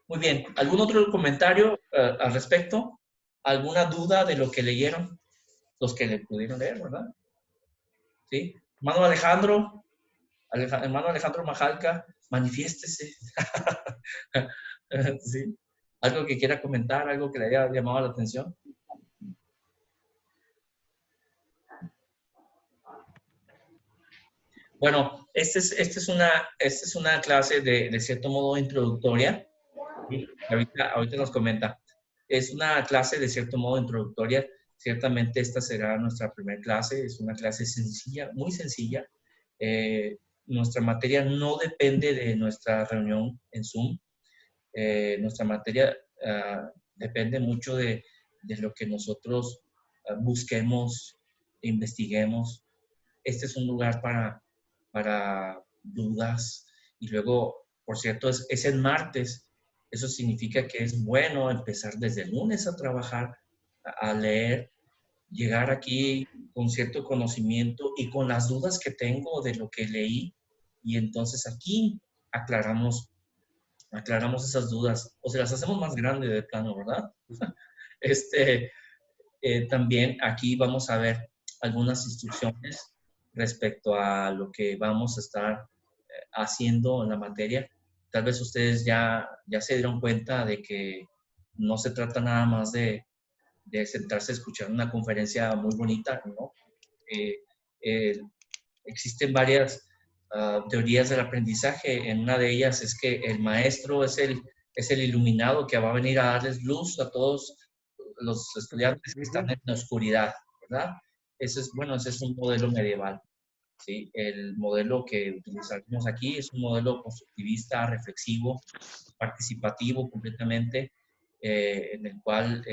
Muy bien. ¿Algún otro comentario al respecto? ¿Alguna duda de lo que leyeron? Los que le pudieron leer, ¿verdad? ¿Sí? Hermano Alejandro Majalca, manifiéstese. ¿Sí? ¿Algo que quiera comentar? ¿Algo que le haya llamado la atención? Bueno, esta es una clase de cierto modo introductoria. Sí, ahorita nos comenta. Es una clase de cierto modo introductoria. Ciertamente esta será nuestra primera clase. Es una clase sencilla, muy sencilla. Nuestra materia no depende de nuestra reunión en Zoom. Nuestra materia depende mucho de lo que nosotros busquemos, investiguemos. Este es un lugar para dudas. Y luego, por cierto, es el martes. Eso significa que es bueno empezar desde el lunes a trabajar, a leer, llegar aquí con cierto conocimiento y con las dudas que tengo de lo que leí. Y entonces aquí aclaramos esas dudas, o se las hacemos más grandes de plano, ¿verdad? También aquí vamos a ver algunas instrucciones respecto a lo que vamos a estar haciendo en la materia. Tal vez ustedes ya se dieron cuenta de que no se trata nada más de sentarse a escuchar una conferencia muy bonita, ¿no? Existen varias teorías del aprendizaje. En una de ellas es que el maestro es el iluminado que va a venir a darles luz a todos los estudiantes que están en la oscuridad, ¿verdad? Ese es un modelo medieval, ¿sí? El modelo que utilizamos aquí es un modelo constructivista, reflexivo, participativo completamente, en el cual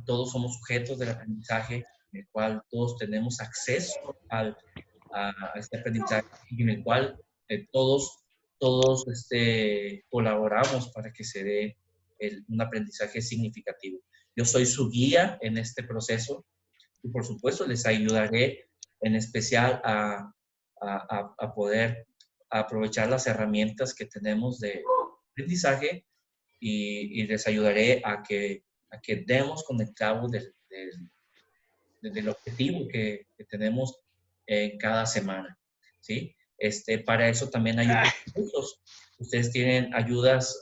todos somos sujetos del aprendizaje, en el cual todos tenemos acceso a este aprendizaje y en el cual todos colaboramos para que se dé un aprendizaje significativo. Yo soy su guía en este proceso y por supuesto les ayudaré en especial a poder aprovechar las herramientas que tenemos de aprendizaje y les ayudaré a que demos con el clavo del objetivo que tenemos cada semana, ¿sí? Para eso también hay otros recursos. Ustedes tienen ayudas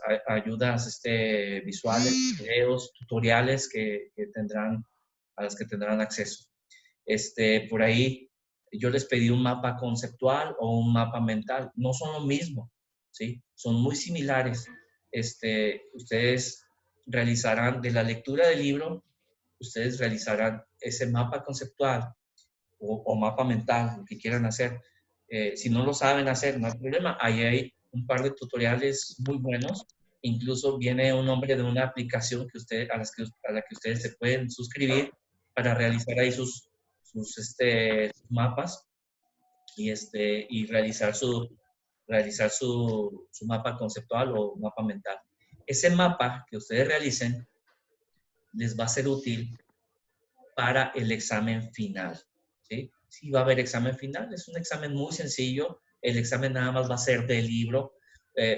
visuales, videos, tutoriales a las que tendrán acceso. Por ahí yo les pedí un mapa conceptual o un mapa mental. No son lo mismo, ¿sí? Son muy similares. Ustedes realizarán de la lectura del libro, ustedes realizarán ese mapa conceptual o mapa mental, lo que quieran hacer. Si no lo saben hacer, no hay problema. Ahí hay un par de tutoriales muy buenos. Incluso viene un nombre de una aplicación a la que ustedes se pueden suscribir para realizar ahí sus mapas y realizar su mapa conceptual o mapa mental. Ese mapa que ustedes realicen les va a ser útil para el examen final, ¿sí? Sí va a haber examen final, es un examen muy sencillo, el examen nada más va a ser del libro.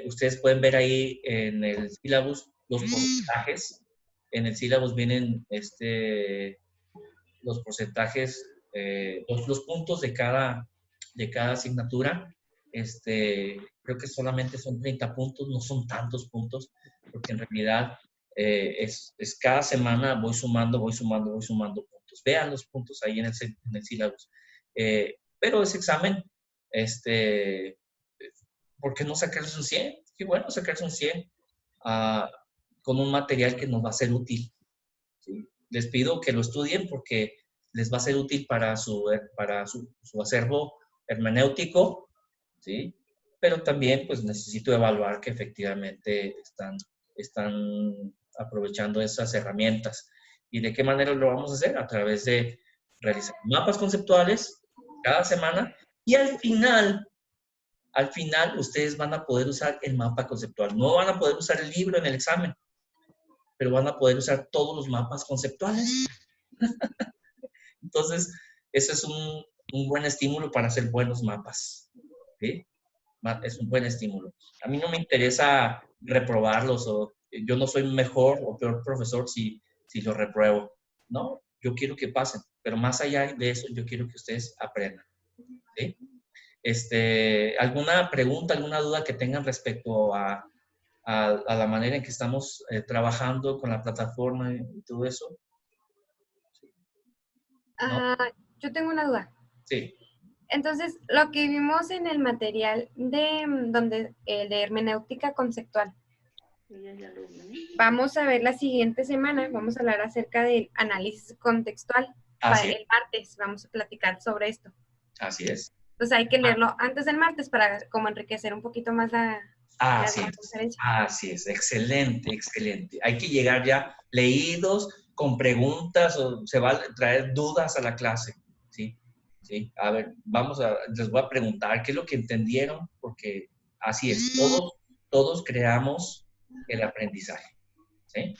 Ustedes pueden ver ahí en el sílabus los porcentajes. En el sílabus vienen los porcentajes, los puntos de cada asignatura. Creo que solamente son 30 puntos, no son tantos puntos, porque en realidad es cada semana voy sumando puntos. Vean los puntos ahí en el sílabus. Pero ese examen, ¿por qué no sacarse un 100? Qué bueno sacarse un 100 con un material que nos va a ser útil, ¿sí? Les pido que lo estudien porque les va a ser útil para su acervo hermenéutico, ¿sí? Pero también pues necesito evaluar que efectivamente están aprovechando esas herramientas. ¿Y de qué manera lo vamos a hacer? A través de realizar mapas conceptuales cada semana y al final ustedes van a poder usar el mapa conceptual. No van a poder usar el libro en el examen, pero van a poder usar todos los mapas conceptuales. Entonces, eso es un buen estímulo para hacer buenos mapas, ¿sí? Es un buen estímulo. A mí no me interesa reprobarlos o yo no soy mejor o peor profesor si los repruebo. No, yo quiero que pasen, pero más allá de eso, yo quiero que ustedes aprendan, ¿sí? ¿Alguna pregunta, alguna duda que tengan respecto a la manera en que estamos trabajando con la plataforma y todo eso? ¿No? Yo tengo una duda. Sí. Entonces, lo que vimos en el material de hermenéutica conceptual, Vamos a ver la siguiente semana, vamos a hablar acerca del análisis contextual. Así es. El martes vamos a platicar sobre esto. Así es. Entonces hay que leerlo antes del martes para como enriquecer un poquito más la conferencia. Así es, excelente, excelente. Hay que llegar ya leídos, con preguntas, o se va a traer dudas a la clase, ¿sí? ¿Sí? A ver, les voy a preguntar qué es lo que entendieron, porque así es, todos creamos el aprendizaje, ¿sí?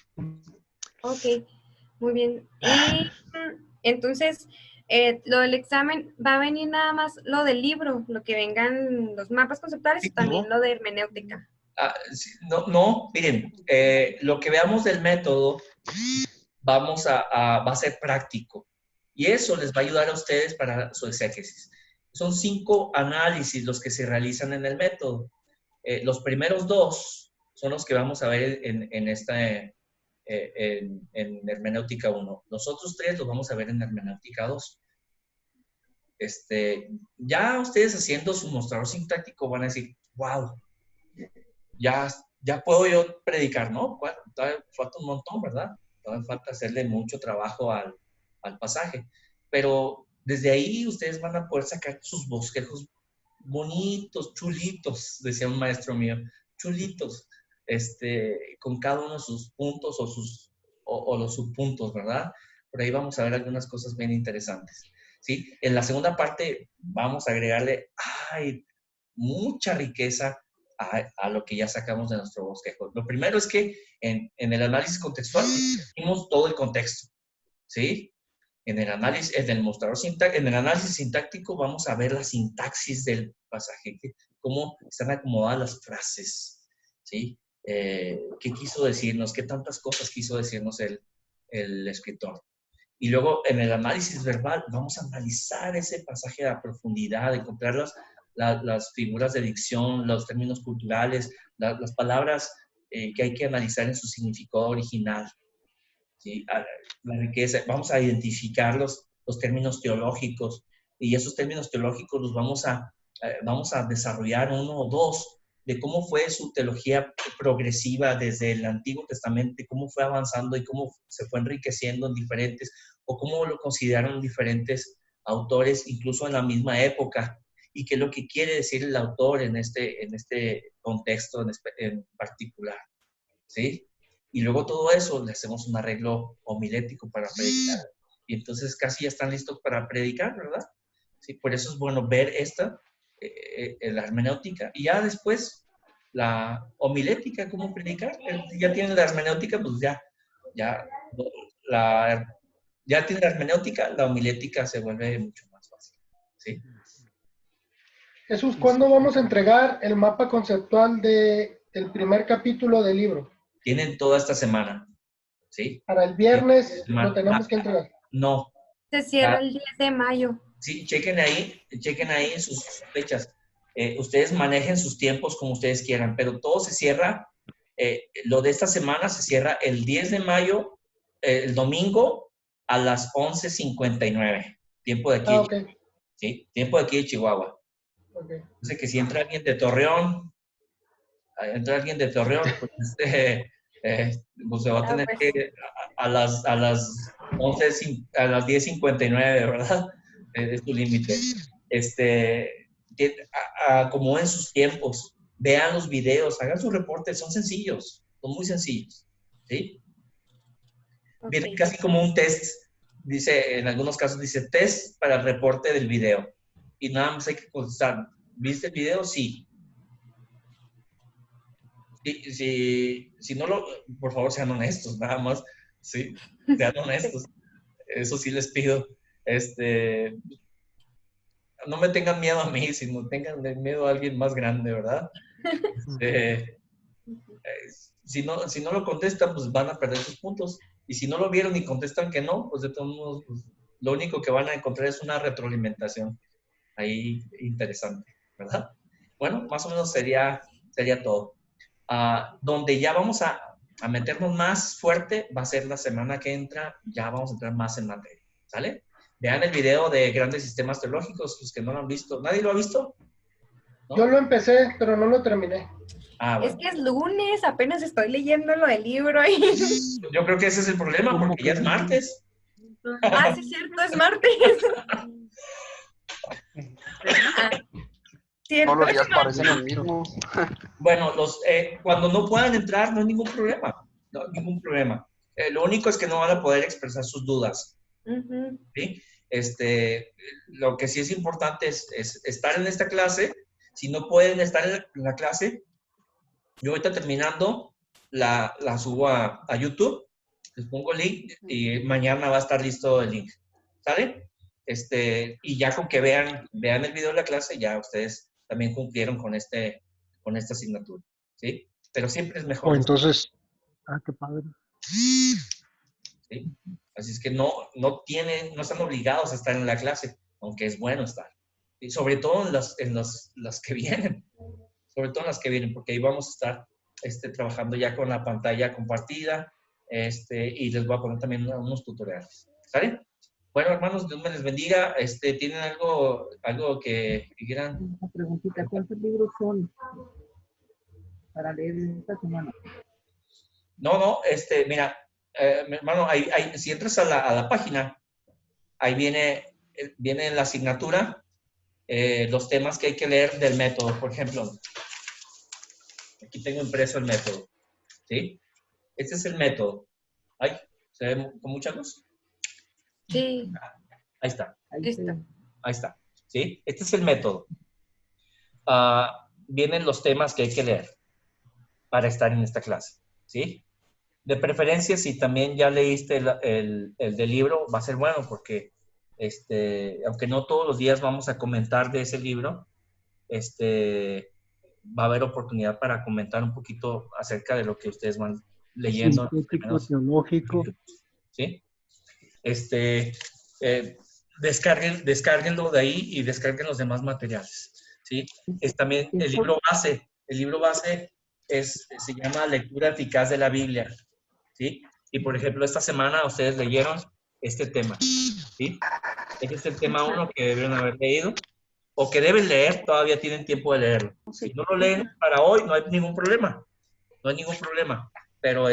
Ok, muy bien. Y entonces, lo del examen, ¿va a venir nada más lo del libro, lo que vengan los mapas conceptuales, Sí, o también ¿no? lo de hermenéutica? Sí, no, miren, lo que veamos del método va a ser práctico, y eso les va a ayudar a ustedes para su exégesis. Son 5 análisis los que se realizan en el método. Los primeros 2 son los que vamos a ver en hermenéutica 1. Los otros 3 los vamos a ver en hermenéutica 2. Ya ustedes haciendo su mostrador sintáctico van a decir, wow, ya puedo yo predicar, ¿no? Todavía falta un montón, ¿verdad? Todavía falta hacerle mucho trabajo al pasaje. Pero desde ahí ustedes van a poder sacar sus bosquejos bonitos, chulitos, decía un maestro mío, chulitos, con cada uno de sus puntos o los subpuntos, ¿verdad? Por ahí vamos a ver algunas cosas bien interesantes, ¿sí? En la segunda parte vamos a agregarle, mucha riqueza a lo que ya sacamos de nuestro bosquejo. Lo primero es que en el análisis contextual vimos todo el contexto, ¿sí? En el análisis sintáctico vamos a ver la sintaxis del pasaje, cómo están acomodadas las frases, ¿sí? ¿Qué quiso decirnos? ¿Qué tantas cosas quiso decirnos el escritor? Y luego en el análisis verbal vamos a analizar ese pasaje a profundidad, encontrar las figuras de dicción, los términos culturales, las palabras que hay que analizar en su significado original. ¿Sí? La riqueza, vamos a identificar los términos teológicos, y esos términos teológicos los vamos a desarrollar 1 o 2 de cómo fue su teología progresiva desde el Antiguo Testamento, cómo fue avanzando y cómo se fue enriqueciendo en diferentes, o cómo lo consideraron diferentes autores, incluso en la misma época, y qué es lo que quiere decir el autor en este contexto en particular, ¿sí? Y luego todo eso le hacemos un arreglo homilético para predicar. Y entonces casi ya están listos para predicar, ¿verdad? Sí, por eso es bueno ver la hermenéutica. Y ya después la homilética, cómo predicar. Ya tienen la hermenéutica, pues ya tienen la hermenéutica, la homilética se vuelve mucho más fácil, ¿sí? Jesús, ¿cuándo vamos a entregar el mapa conceptual del primer capítulo del libro? Tienen toda esta semana, ¿sí? Para el viernes lo tenemos que entregar. No. Se cierra el 10 de mayo. Sí, chequen ahí en sus fechas. Ustedes manejen sus tiempos como ustedes quieran, pero todo se cierra. Lo de esta semana se cierra el 10 de mayo, el domingo, a las 11:59. Tiempo de aquí. Okay. ¿Sí? Tiempo de aquí de Chihuahua. Okay. Entonces, que si entra alguien de Torreón, pues, pues se va a tener que a las 10:59, ¿verdad? Es tu límite. Acomoden sus tiempos, vean los videos, hagan sus reportes, son sencillos, son muy sencillos, ¿sí? Okay. Viene casi como un test, dice, en algunos casos dice test para el reporte del video, y nada más hay que contestar, ¿viste el video? Sí. Si no por favor sean honestos, nada más, ¿sí? Sean honestos, eso sí les pido. No me tengan miedo a mí, sino tengan miedo a alguien más grande, ¿verdad? Si no lo contestan, pues van a perder sus puntos. Y si no lo vieron y contestan que no, pues de todos modos, pues, lo único que van a encontrar es una retroalimentación ahí interesante, ¿verdad? Bueno, más o menos sería todo. Donde ya vamos a meternos más fuerte va a ser la semana que entra, ya vamos a entrar más en materia, ¿sale? Vean el video de grandes sistemas teológicos, los que no lo han visto. ¿Nadie lo ha visto? ¿No? Yo lo empecé, pero no lo terminé. Ah, Es bueno. que es lunes, apenas estoy leyendo lo del libro y... Yo creo que ese es el problema, ¿Cómo porque ya es que? martes. Ah, sí, es cierto, es martes. Ah, Todos cierto, los es días parecen martes. el mismo. Bueno, cuando no puedan entrar, no hay ningún problema. No hay ningún problema. Lo único es que no van a poder expresar sus dudas. Ujú. ¿Sí? Lo que sí es importante es estar en esta clase. Si no pueden estar en la clase, yo ahorita terminando, la subo a YouTube, les pongo el link y mañana va a estar listo el link. ¿Sale? Y ya con que vean el video de la clase, ya ustedes también cumplieron con esta asignatura. ¿Sí? Pero siempre es mejor. O entonces, qué padre. ¿Sí? Así es que no están obligados a estar en la clase, aunque es bueno estar. Y sobre todo en las que vienen. Sobre todo en las que vienen, porque ahí vamos a estar trabajando ya con la pantalla compartida y les voy a poner también unos tutoriales. ¿Sale? Bueno, hermanos, Dios me les bendiga. ¿Tienen algo que quieran? Una preguntita, ¿cuántos libros son para leer esta semana? No, mira, mi hermano, si entras a la página, ahí viene en la asignatura los temas que hay que leer del método. Por ejemplo, aquí tengo impreso el método. ¿Sí? Este es el método. Ay, ¿se ve con mucha luz? Sí, Ahí está. Ahí listo. Ahí está. ¿Sí? Este es el método. Vienen los temas que hay que leer para estar en esta clase. ¿Sí? De preferencia, si también ya leíste el del libro, va a ser bueno porque, aunque no todos los días vamos a comentar de ese libro, va a haber oportunidad para comentar un poquito acerca de lo que ustedes van leyendo. Sintético, teológico. ¿Sí? Descárguenlo de ahí y descarguen los demás materiales. ¿Sí? Es también el libro base. El libro base se llama Lectura Eficaz de la Biblia. ¿Sí? Y por ejemplo, esta semana ustedes leyeron este tema. ¿Sí? Este es el tema 1 que deben haber leído o que deben leer, todavía tienen tiempo de leerlo. Si no lo leen para hoy, no hay ningún problema. No hay ningún problema. Pero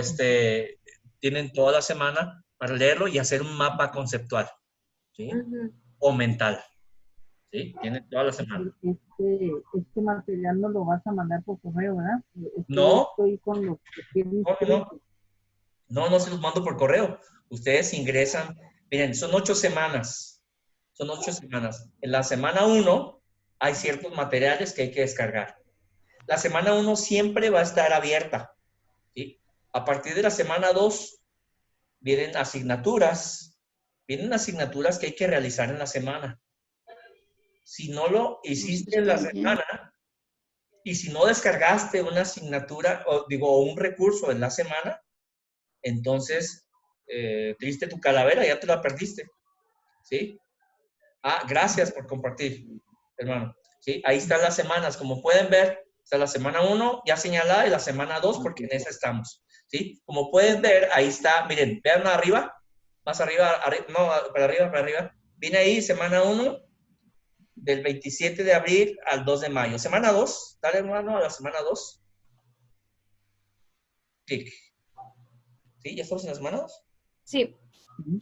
tienen toda la semana para leerlo y hacer un mapa conceptual. ¿Sí? Ujú. O mental. ¿Sí? Tienen toda la semana. Este material no lo vas a mandar por correo, ¿verdad? No. Estoy con los que tienen escrito. No se los mando por correo. Ustedes ingresan. Miren, son 8 semanas. Son 8 semanas. En la semana 1 hay ciertos materiales que hay que descargar. La semana 1 siempre va a estar abierta. ¿Sí? A partir de la semana 2 vienen asignaturas. Vienen asignaturas que hay que realizar en la semana. Si no lo hiciste en la semana y si no descargaste una asignatura, o un recurso en la semana, entonces triste tu calavera, ya te la perdiste. ¿Sí? Gracias por compartir, hermano. ¿Sí? Ahí están las semanas, como pueden ver, está la semana 1 ya señalada y la semana 2 porque en esa estamos. ¿Sí? Como pueden ver, ahí está, miren, vean arriba, más arriba, no, para arriba. Viene ahí semana 1 del 27 de abril al 2 de mayo. Semana 2, dale hermano a la semana 2. Clic. ¿Sí? ¿Ya estamos en la semana 2? Sí,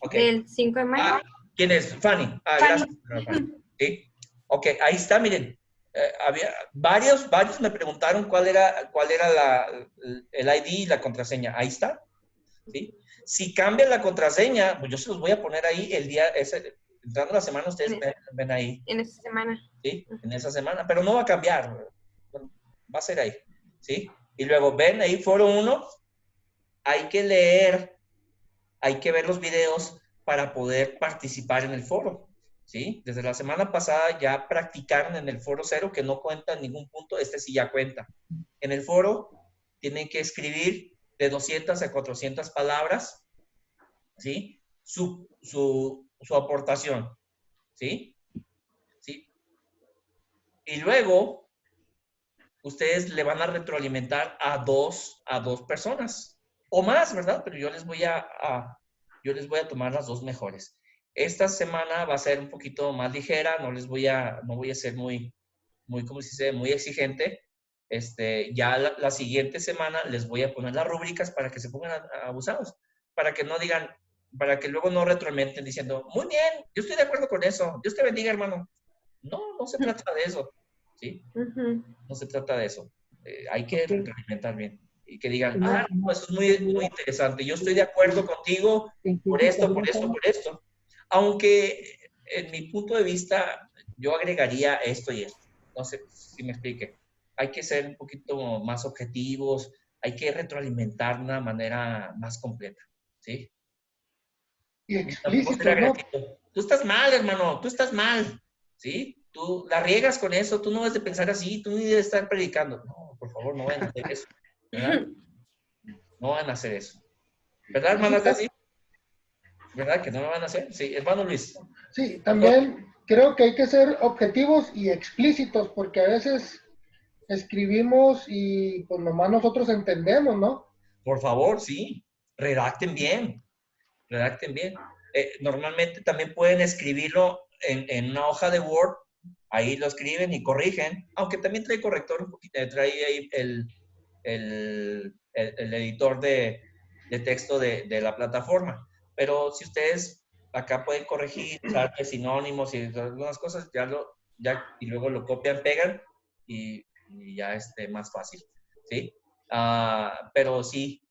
Ok. del 5 de mayo. ¿Quién es? Fanny. Fanny. Gracias, Fanny. ¿Sí? Ok, ahí está, miren. Había varios me preguntaron cuál era el ID y la contraseña. Ahí está. ¿Sí? Si cambian la contraseña, pues yo se los voy a poner ahí el día, entrando la semana, ustedes ven ahí. En esta semana. ¿Sí? En esa semana, pero no va a cambiar. Va a ser ahí. ¿Sí? Y luego ven ahí, foro 1, hay que leer, hay que ver los videos para poder participar en el foro. ¿Sí? Desde la semana pasada ya practicaron en el foro 0, que no cuenta en ningún punto, sí ya cuenta. En el foro tienen que escribir de 200 a 400 palabras, ¿sí? Su aportación, ¿sí? ¿Sí? Y luego, ustedes le van a retroalimentar a dos personas, o más, ¿verdad? Pero yo les voy a tomar las 2 mejores. Esta semana va a ser un poquito más ligera, no voy a ser muy, ¿cómo se dice? Muy exigente, Ya la siguiente semana les voy a poner las rúbricas para que se pongan abusados, para que no digan, para que luego no retroalimenten diciendo, muy bien, yo estoy de acuerdo con eso, Dios te bendiga, hermano. No se trata de eso, ¿sí? No se trata de eso. Hay que retroalimentar bien. Y que digan, pues es muy, muy interesante, yo estoy de acuerdo contigo por esto, por esto, por esto. Aunque en mi punto de vista, yo agregaría esto y esto. No sé si me explique. Hay que ser un poquito más objetivos, hay que retroalimentar de una manera más completa, ¿sí? Y explícito, ¿no? Tú estás mal, hermano, tú estás mal, ¿sí? Tú la riegas con eso, tú no debes de pensar así, tú ni debes estar predicando. No, por favor, no vayan a hacer eso, ¿verdad? No van a hacer eso. ¿Verdad, hermana Ceci? ¿Verdad que no lo van a hacer? Sí, hermano Luis. Sí, también creo que hay que ser objetivos y explícitos, porque a veces escribimos y pues nomás nosotros entendemos, ¿no? Por favor, sí. Redacten bien. Redacten bien. Normalmente también pueden escribirlo en una hoja de Word. Ahí lo escriben y corrigen. Aunque también trae corrector un poquito. Trae ahí el editor de texto de la plataforma. Pero si ustedes acá pueden corregir, darle sinónimos y algunas cosas, y luego lo copian, pegan y ya más fácil, ¿sí? Pero sí,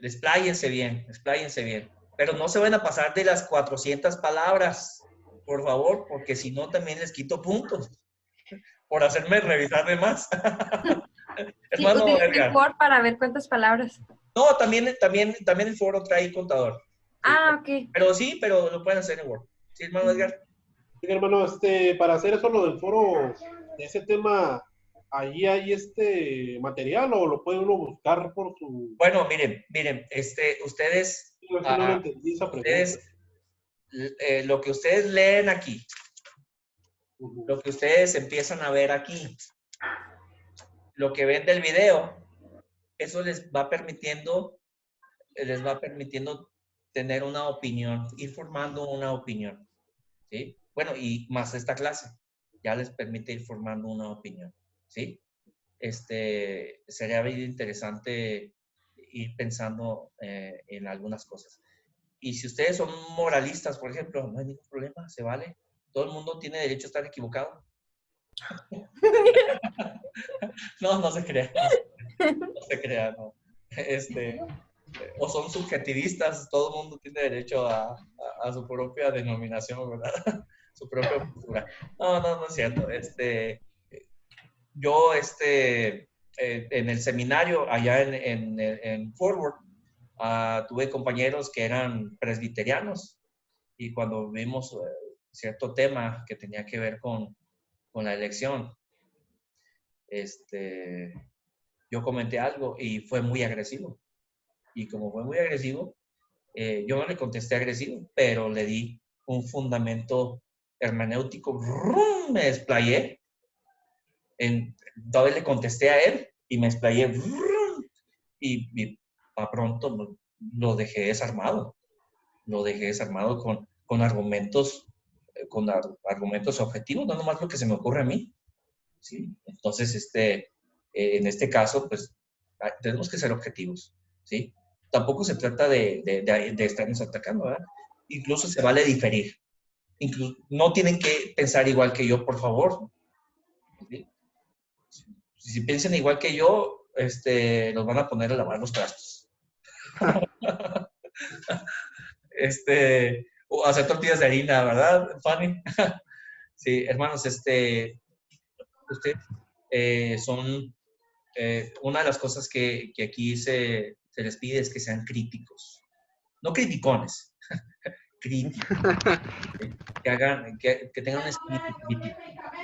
despláyense bien, pero no se van a pasar de las 400 palabras, por favor, porque si no también les quito puntos por hacerme revisar de más. Sí, Hermano utilicé Edgar. Word para ver cuántas palabras. No, también el foro trae contador. Sí, Ok. pero lo pueden hacer en Word. Sí, hermano Edgar. Sí, hermano, para hacer eso, lo del foro, de ese tema, ¿allí hay material o lo puede uno buscar por su...? Bueno, miren, ustedes... No lo entendí esa pregunta. Lo que ustedes leen aquí, lo que ustedes empiezan a ver aquí, lo que ven del video, eso les va permitiendo tener una opinión, ir formando una opinión, ¿sí? Bueno, y más esta clase, ya les permite ir formando una opinión, ¿sí? Sería bien interesante ir pensando en algunas cosas. Y si ustedes son moralistas, por ejemplo, no hay ningún problema, se vale. Todo el mundo tiene derecho a estar equivocado. No se crea. No se crea, no. O son subjetivistas, todo el mundo tiene derecho a su propia denominación, ¿verdad? Su propia postura. No es cierto. Yo, en el seminario allá en Forward, tuve compañeros que eran presbiterianos y cuando vimos cierto tema que tenía que ver con la elección, yo comenté algo y fue muy agresivo. Y como fue muy agresivo, yo no le contesté agresivo, pero le di un fundamento hermenéutico. Me explayé. Todavía le contesté a él y me explayé. Y a pronto lo dejé desarmado. Lo dejé desarmado con argumentos objetivos, no nomás lo que se me ocurre a mí. ¿Sí? Entonces, en este caso, pues, tenemos que ser objetivos, ¿sí? Tampoco se trata de estarnos atacando, ¿verdad? Incluso se vale diferir. No tienen que pensar igual que yo, por favor. ¿Sí? Si piensan igual que yo, los van a poner a lavar los trastos. O hacer tortillas de harina, ¿verdad, Fanny? Sí, hermanos, ustedes son... una de las cosas que aquí se les pide es que sean críticos. No criticones, críticos. Que tengan un espíritu crítico.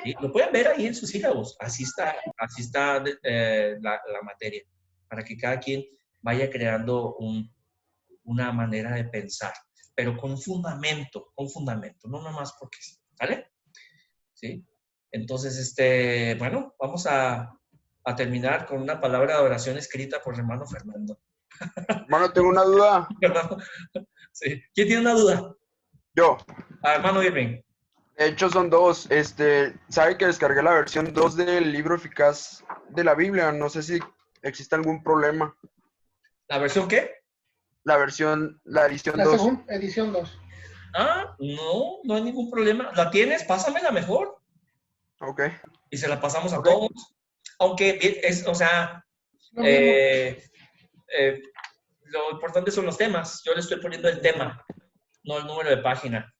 ¿Sí? Lo pueden ver ahí en sus sílabos. Así está la materia. Para que cada quien vaya creando una manera de pensar. Pero con fundamento. No nomás porque sí. ¿Vale? ¿Sí? Entonces, bueno, vamos a terminar con una palabra de oración escrita por hermano Fernando. Hermano, tengo una duda. Sí. ¿Quién tiene una duda? Yo. Hermano Irving. De hecho, son dos. Sabe que descargué la versión 2 del libro eficaz de la Biblia. No sé si existe algún problema. ¿La versión qué? La edición La 2. segunda edición 2. Ah, no, no hay ningún problema. ¿La tienes? Pásamela mejor. Ok. Y se la pasamos a Ok. todos. Aunque es, o sea, Lo mismo. lo importante son los temas. Yo le estoy poniendo el tema, no el número de página.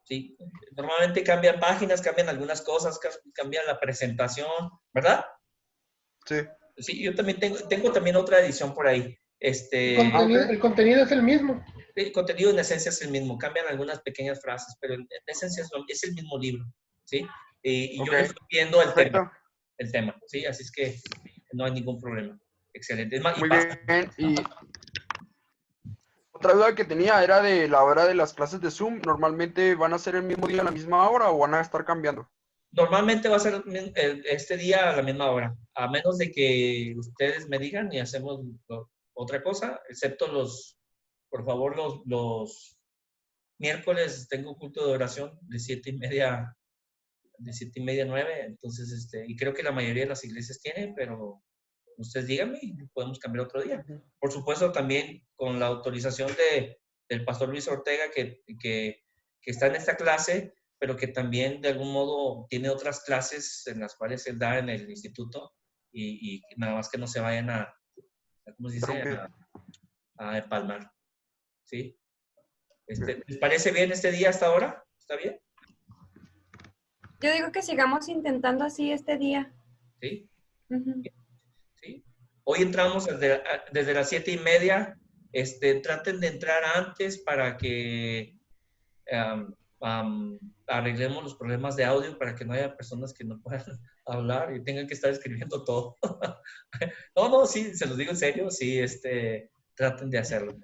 ¿Sí? Normalmente cambian páginas, cambian algunas cosas, cambian la presentación, ¿verdad? Sí. Sí, yo también tengo también otra edición por ahí. El contenido es el mismo. El contenido en esencia es el mismo, cambian algunas pequeñas frases, pero en esencia es el mismo libro, ¿sí? Y Ok. yo le estoy viendo Perfecto. el tema, ¿sí? Así es que no hay ningún problema. Excelente. Es más, Muy bien. Y otra duda que tenía era de la hora de las clases de Zoom. ¿Normalmente van a ser el mismo día a la misma hora o van a estar cambiando? Normalmente va a ser este día a la misma hora, a menos de que ustedes me digan y hacemos otra cosa, excepto por favor, los miércoles tengo culto de oración de 7:30 a 9, entonces, y creo que la mayoría de las iglesias tienen, pero ustedes díganme y podemos cambiar otro día. Por supuesto, también con la autorización del pastor Luis Ortega, que está en esta clase, pero que también de algún modo tiene otras clases en las cuales él da en el instituto, y nada más que no se vayan ¿cómo se dice? A empalmar, ¿sí? ¿Les parece bien este día hasta ahora? ¿Está bien? Yo digo que sigamos intentando así este día. ¿Sí? Ujú. ¿Sí? Hoy entramos desde las 7:30. Traten de entrar antes para que arreglemos los problemas de audio, para que no haya personas que no puedan hablar y tengan que estar escribiendo todo. No, sí, se los digo en serio, sí, traten de hacerlo.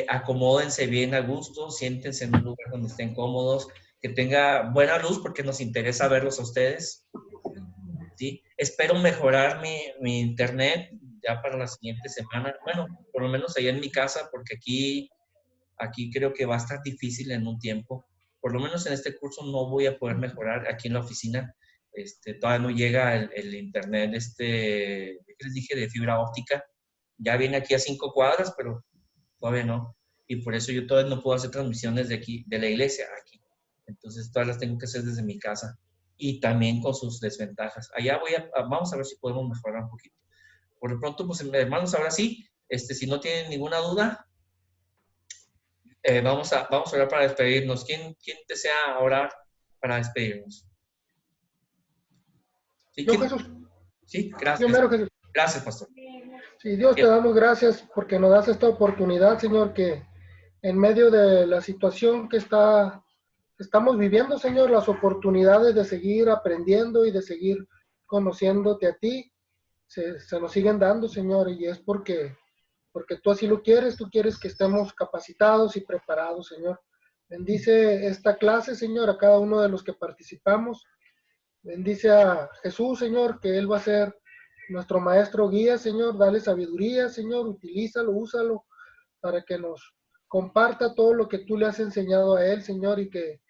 Acomódense bien a gusto, siéntense en un lugar donde estén cómodos, que tenga buena luz porque nos interesa verlos a ustedes. ¿Sí? Espero mejorar mi internet ya para la siguiente semana. Bueno, por lo menos allá en mi casa, porque aquí creo que va a estar difícil en un tiempo. Por lo menos en este curso no voy a poder mejorar aquí en la oficina. Todavía no llega el internet, ¿qué les dije? De fibra óptica. Ya viene aquí a 5 cuadras, pero todavía no. Y por eso yo todavía no puedo hacer transmisiones de aquí, de la iglesia aquí. Entonces todas las tengo que hacer desde mi casa. Y también con sus desventajas. Allá vamos a ver si podemos mejorar un poquito. Por lo pronto, pues hermanos, ahora sí, si no tienen ninguna duda, vamos a orar para despedirnos. ¿Quién desea orar para despedirnos? ¿Sí? Yo, Jesús. Sí, Yo gracias. mero, Jesús. Gracias, pastor. Sí, Dios, te damos gracias porque nos das esta oportunidad, Señor, que en medio de la situación que estamos viviendo, Señor, las oportunidades de seguir aprendiendo y de seguir conociéndote a ti, se nos siguen dando, Señor, y es porque tú así lo quieres, tú quieres que estemos capacitados y preparados, Señor. Bendice esta clase, Señor, a cada uno de los que participamos. Bendice a Jesús, Señor, que Él va a ser nuestro maestro guía, Señor. Dale sabiduría, Señor, utilízalo, úsalo para que nos comparta todo lo que tú le has enseñado a Él, Señor, y que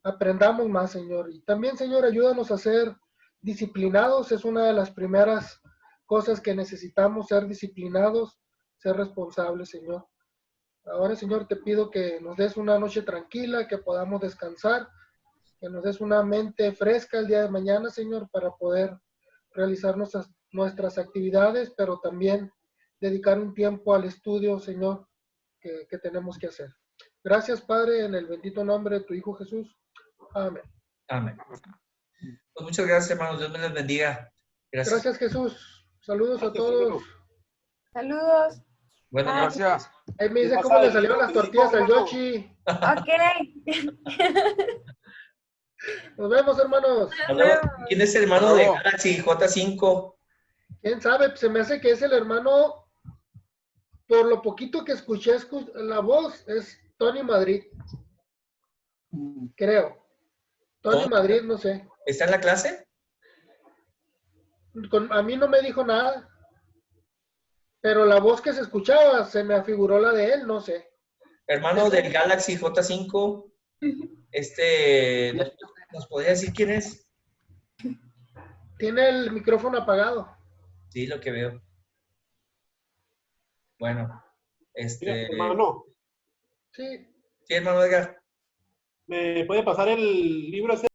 aprendamos más, Señor. Y también, Señor, ayúdanos a ser disciplinados. Es una de las primeras cosas que necesitamos, ser disciplinados, ser responsables, Señor. Ahora, Señor, te pido que nos des una noche tranquila, que podamos descansar, que nos des una mente fresca el día de mañana, Señor, para poder realizar nuestras actividades, pero también dedicar un tiempo al estudio, Señor, que tenemos que hacer. Gracias, Padre, en el bendito nombre de tu Hijo Jesús. Amén. Amén. Pues muchas gracias, hermanos. Dios me les bendiga. Gracias. Gracias, Jesús. Saludos a todos. Saludos. Buenas Bye. noches. Gracias. Ahí me dice cómo le salieron las tortillas al Yoshi. Ok. Nos vemos, hermanos. Nos vemos. ¿Quién es el hermano Hasta de luego. Galaxy J5? ¿Quién sabe? Se me hace que es el hermano, por lo poquito que escuché la voz, es Tony Madrid. Creo. Tony Madrid, no sé. ¿Está en la clase? A mí no me dijo nada. Pero la voz que se escuchaba se me afiguró la de él, no sé. Hermano del Galaxy J5. ¿Nos podría decir quién es? Tiene el micrófono apagado. Sí, lo que veo. Bueno, Mira, hermano, Sí. sí, hermano Edgar. ¿me puede pasar el libro ese